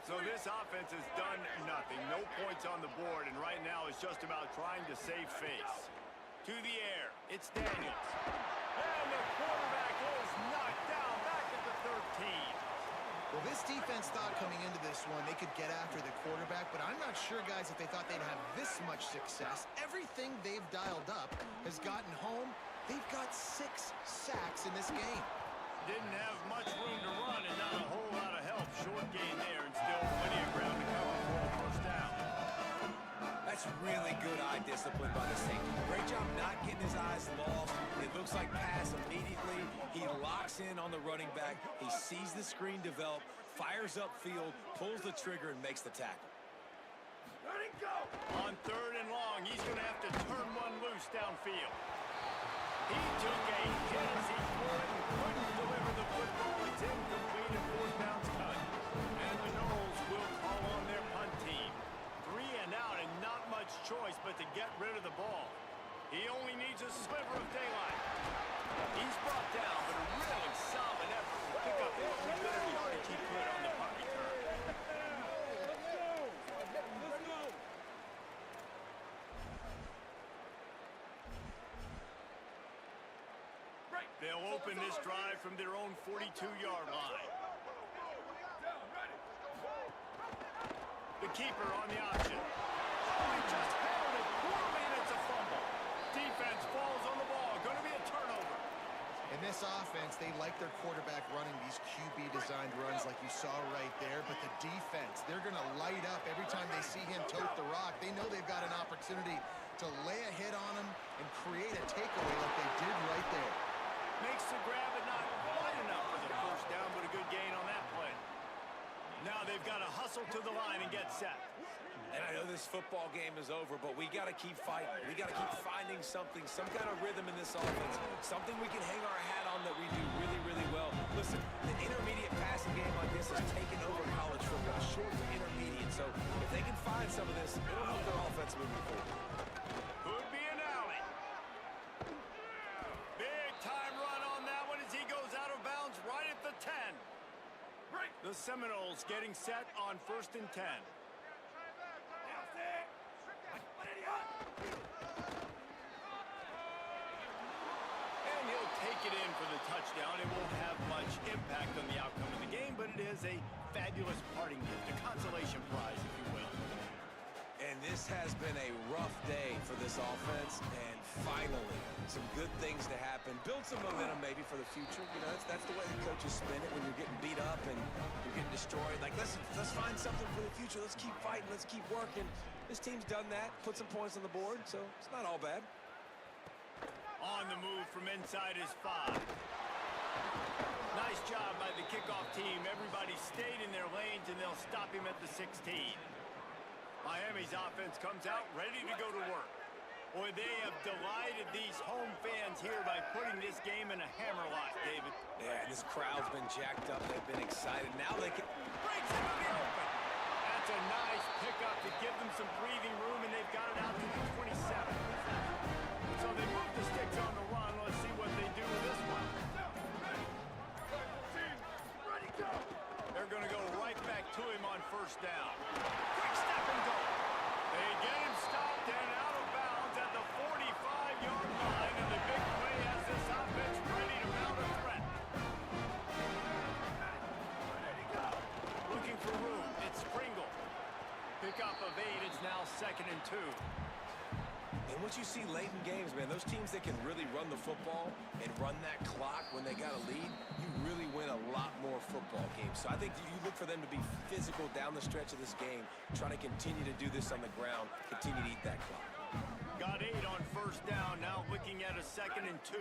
So this offense has done nothing. No points on the board, and right now it's just about trying to save face. To the air, it's Daniels. And the quarterback is knocked down back at the 13. Well, this defense thought coming into this one they could get after the quarterback, but I'm not sure, guys, if they thought they'd have this much success. Everything they've dialed up has gotten home. They've got 6 sacks in this game. Didn't have much room to run and not a whole lot of help. Short gain there and still plenty of ground to cover for the 1st down. That's really good eye discipline by the safety. Great job not getting his eyes lost. It looks like pass immediately. He locks in on the running back. He sees the screen develop, fires upfield, pulls the trigger, and makes the tackle. Let it go! On 3rd and long, he's going to have to turn one loose downfield. He took a hit as he couldn't deliver the football. It's incomplete and 4th down's cut. And the Noles will call on their punt team. they'll open this drive from their own 42-yard line. The keeper on the option. Oh, he just held it poorly, and it's a fumble. Defense falls on the ball. Going to be a turnover. In this offense, they like their quarterback running these QB-designed runs like you saw right there, but the defense, they're going to light up every time they see him tote the rock. They know they've got an opportunity to lay a hit on him and create a takeaway like they did right there. Makes the grab, but not quite enough for the first down, but a good gain on that play. Now they've got to hustle to the line and get set. And I know this football game is over, but we got to keep fighting. We got to keep finding something, some kind of rhythm in this offense, something we can hang our hat on that we do really, really well. Listen, the intermediate passing game like this has taken over college football, short to intermediate. So if they can find some of this, it'll help their offense moving forward. Could be an alley. Big time run on that one as he goes out of bounds right at the 10. The Seminoles getting set on 1st and 10. And he'll take it in for the touchdown. It won't have much impact on the outcome of the game, but it is a fabulous parting gift, a consolation prize, if you will. And this has been a rough day for this offense, and finally, some good things to happen. Build some momentum maybe for the future. You know, that's the way the coaches spin it when you're getting beat up and you're getting destroyed. Like, listen, let's find something for the future. Let's keep fighting. Let's keep working. This team's done that, put some points on the board, so it's not all bad. On the move from inside his 5. Nice job by the kickoff team. Everybody stayed in their lanes, and they'll stop him at the 16. Miami's offense comes out ready to go to work. Boy, they have delighted these home fans here by putting this game in a hammerlock, David. Yeah, this crowd's been jacked up. They've been excited. Now they can... Breaks into the open. That's a nice pickup to give them some breathing room, and they've got it out to the 27. So they move the sticks on the run. Let's see what they do with this one. They're going to go right back to him on 1st down. Quick step and go. They get him stopped and out of bounds at the 45-yard line, and the big play has this offense ready to mount a threat. Looking for room. It's Pringle. Pickup of 8. It's now 2nd and 2. And what you see late in games, man, those teams that can really run the football and run that clock when they got a lead, you really win a lot more football games. So I think you look for them to be physical down the stretch of this game, trying to continue to do this on the ground, continue to eat that clock. Got 8 on 1st down, now looking at a 2nd and 2.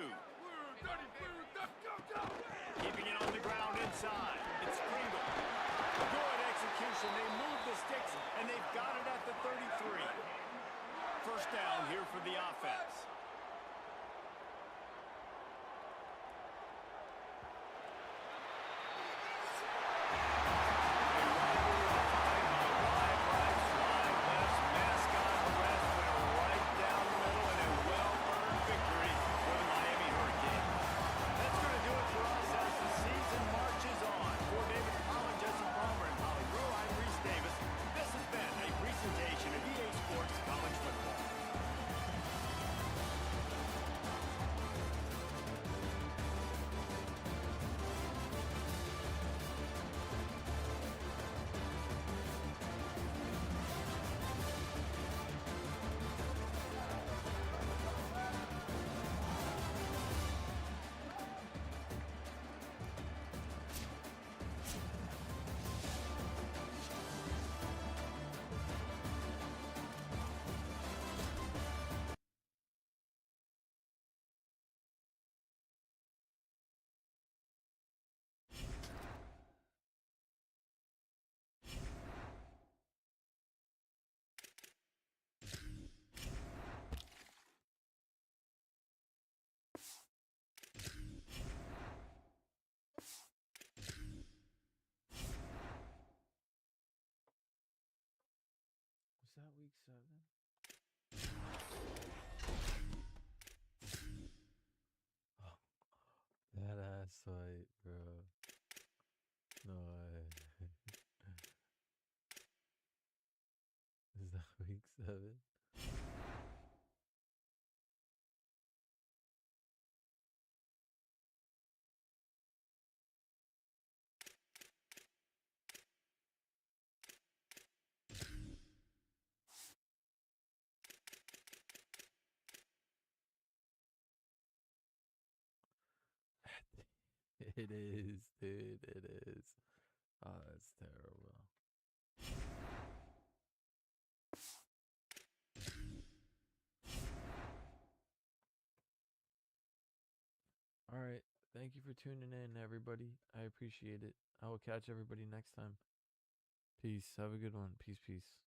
Keeping it on the ground inside. It's Pringle. Good execution. They move the sticks, and they've got it at the 33. 1st down here for the offense. Was that week 7? Oh, that ass fight, bro. No way. Is that week 7? It is, dude. It is. Oh, that's terrible. All right. Thank you for tuning in, everybody. I appreciate it. I will catch everybody next time. Peace. Have a good one. Peace, peace.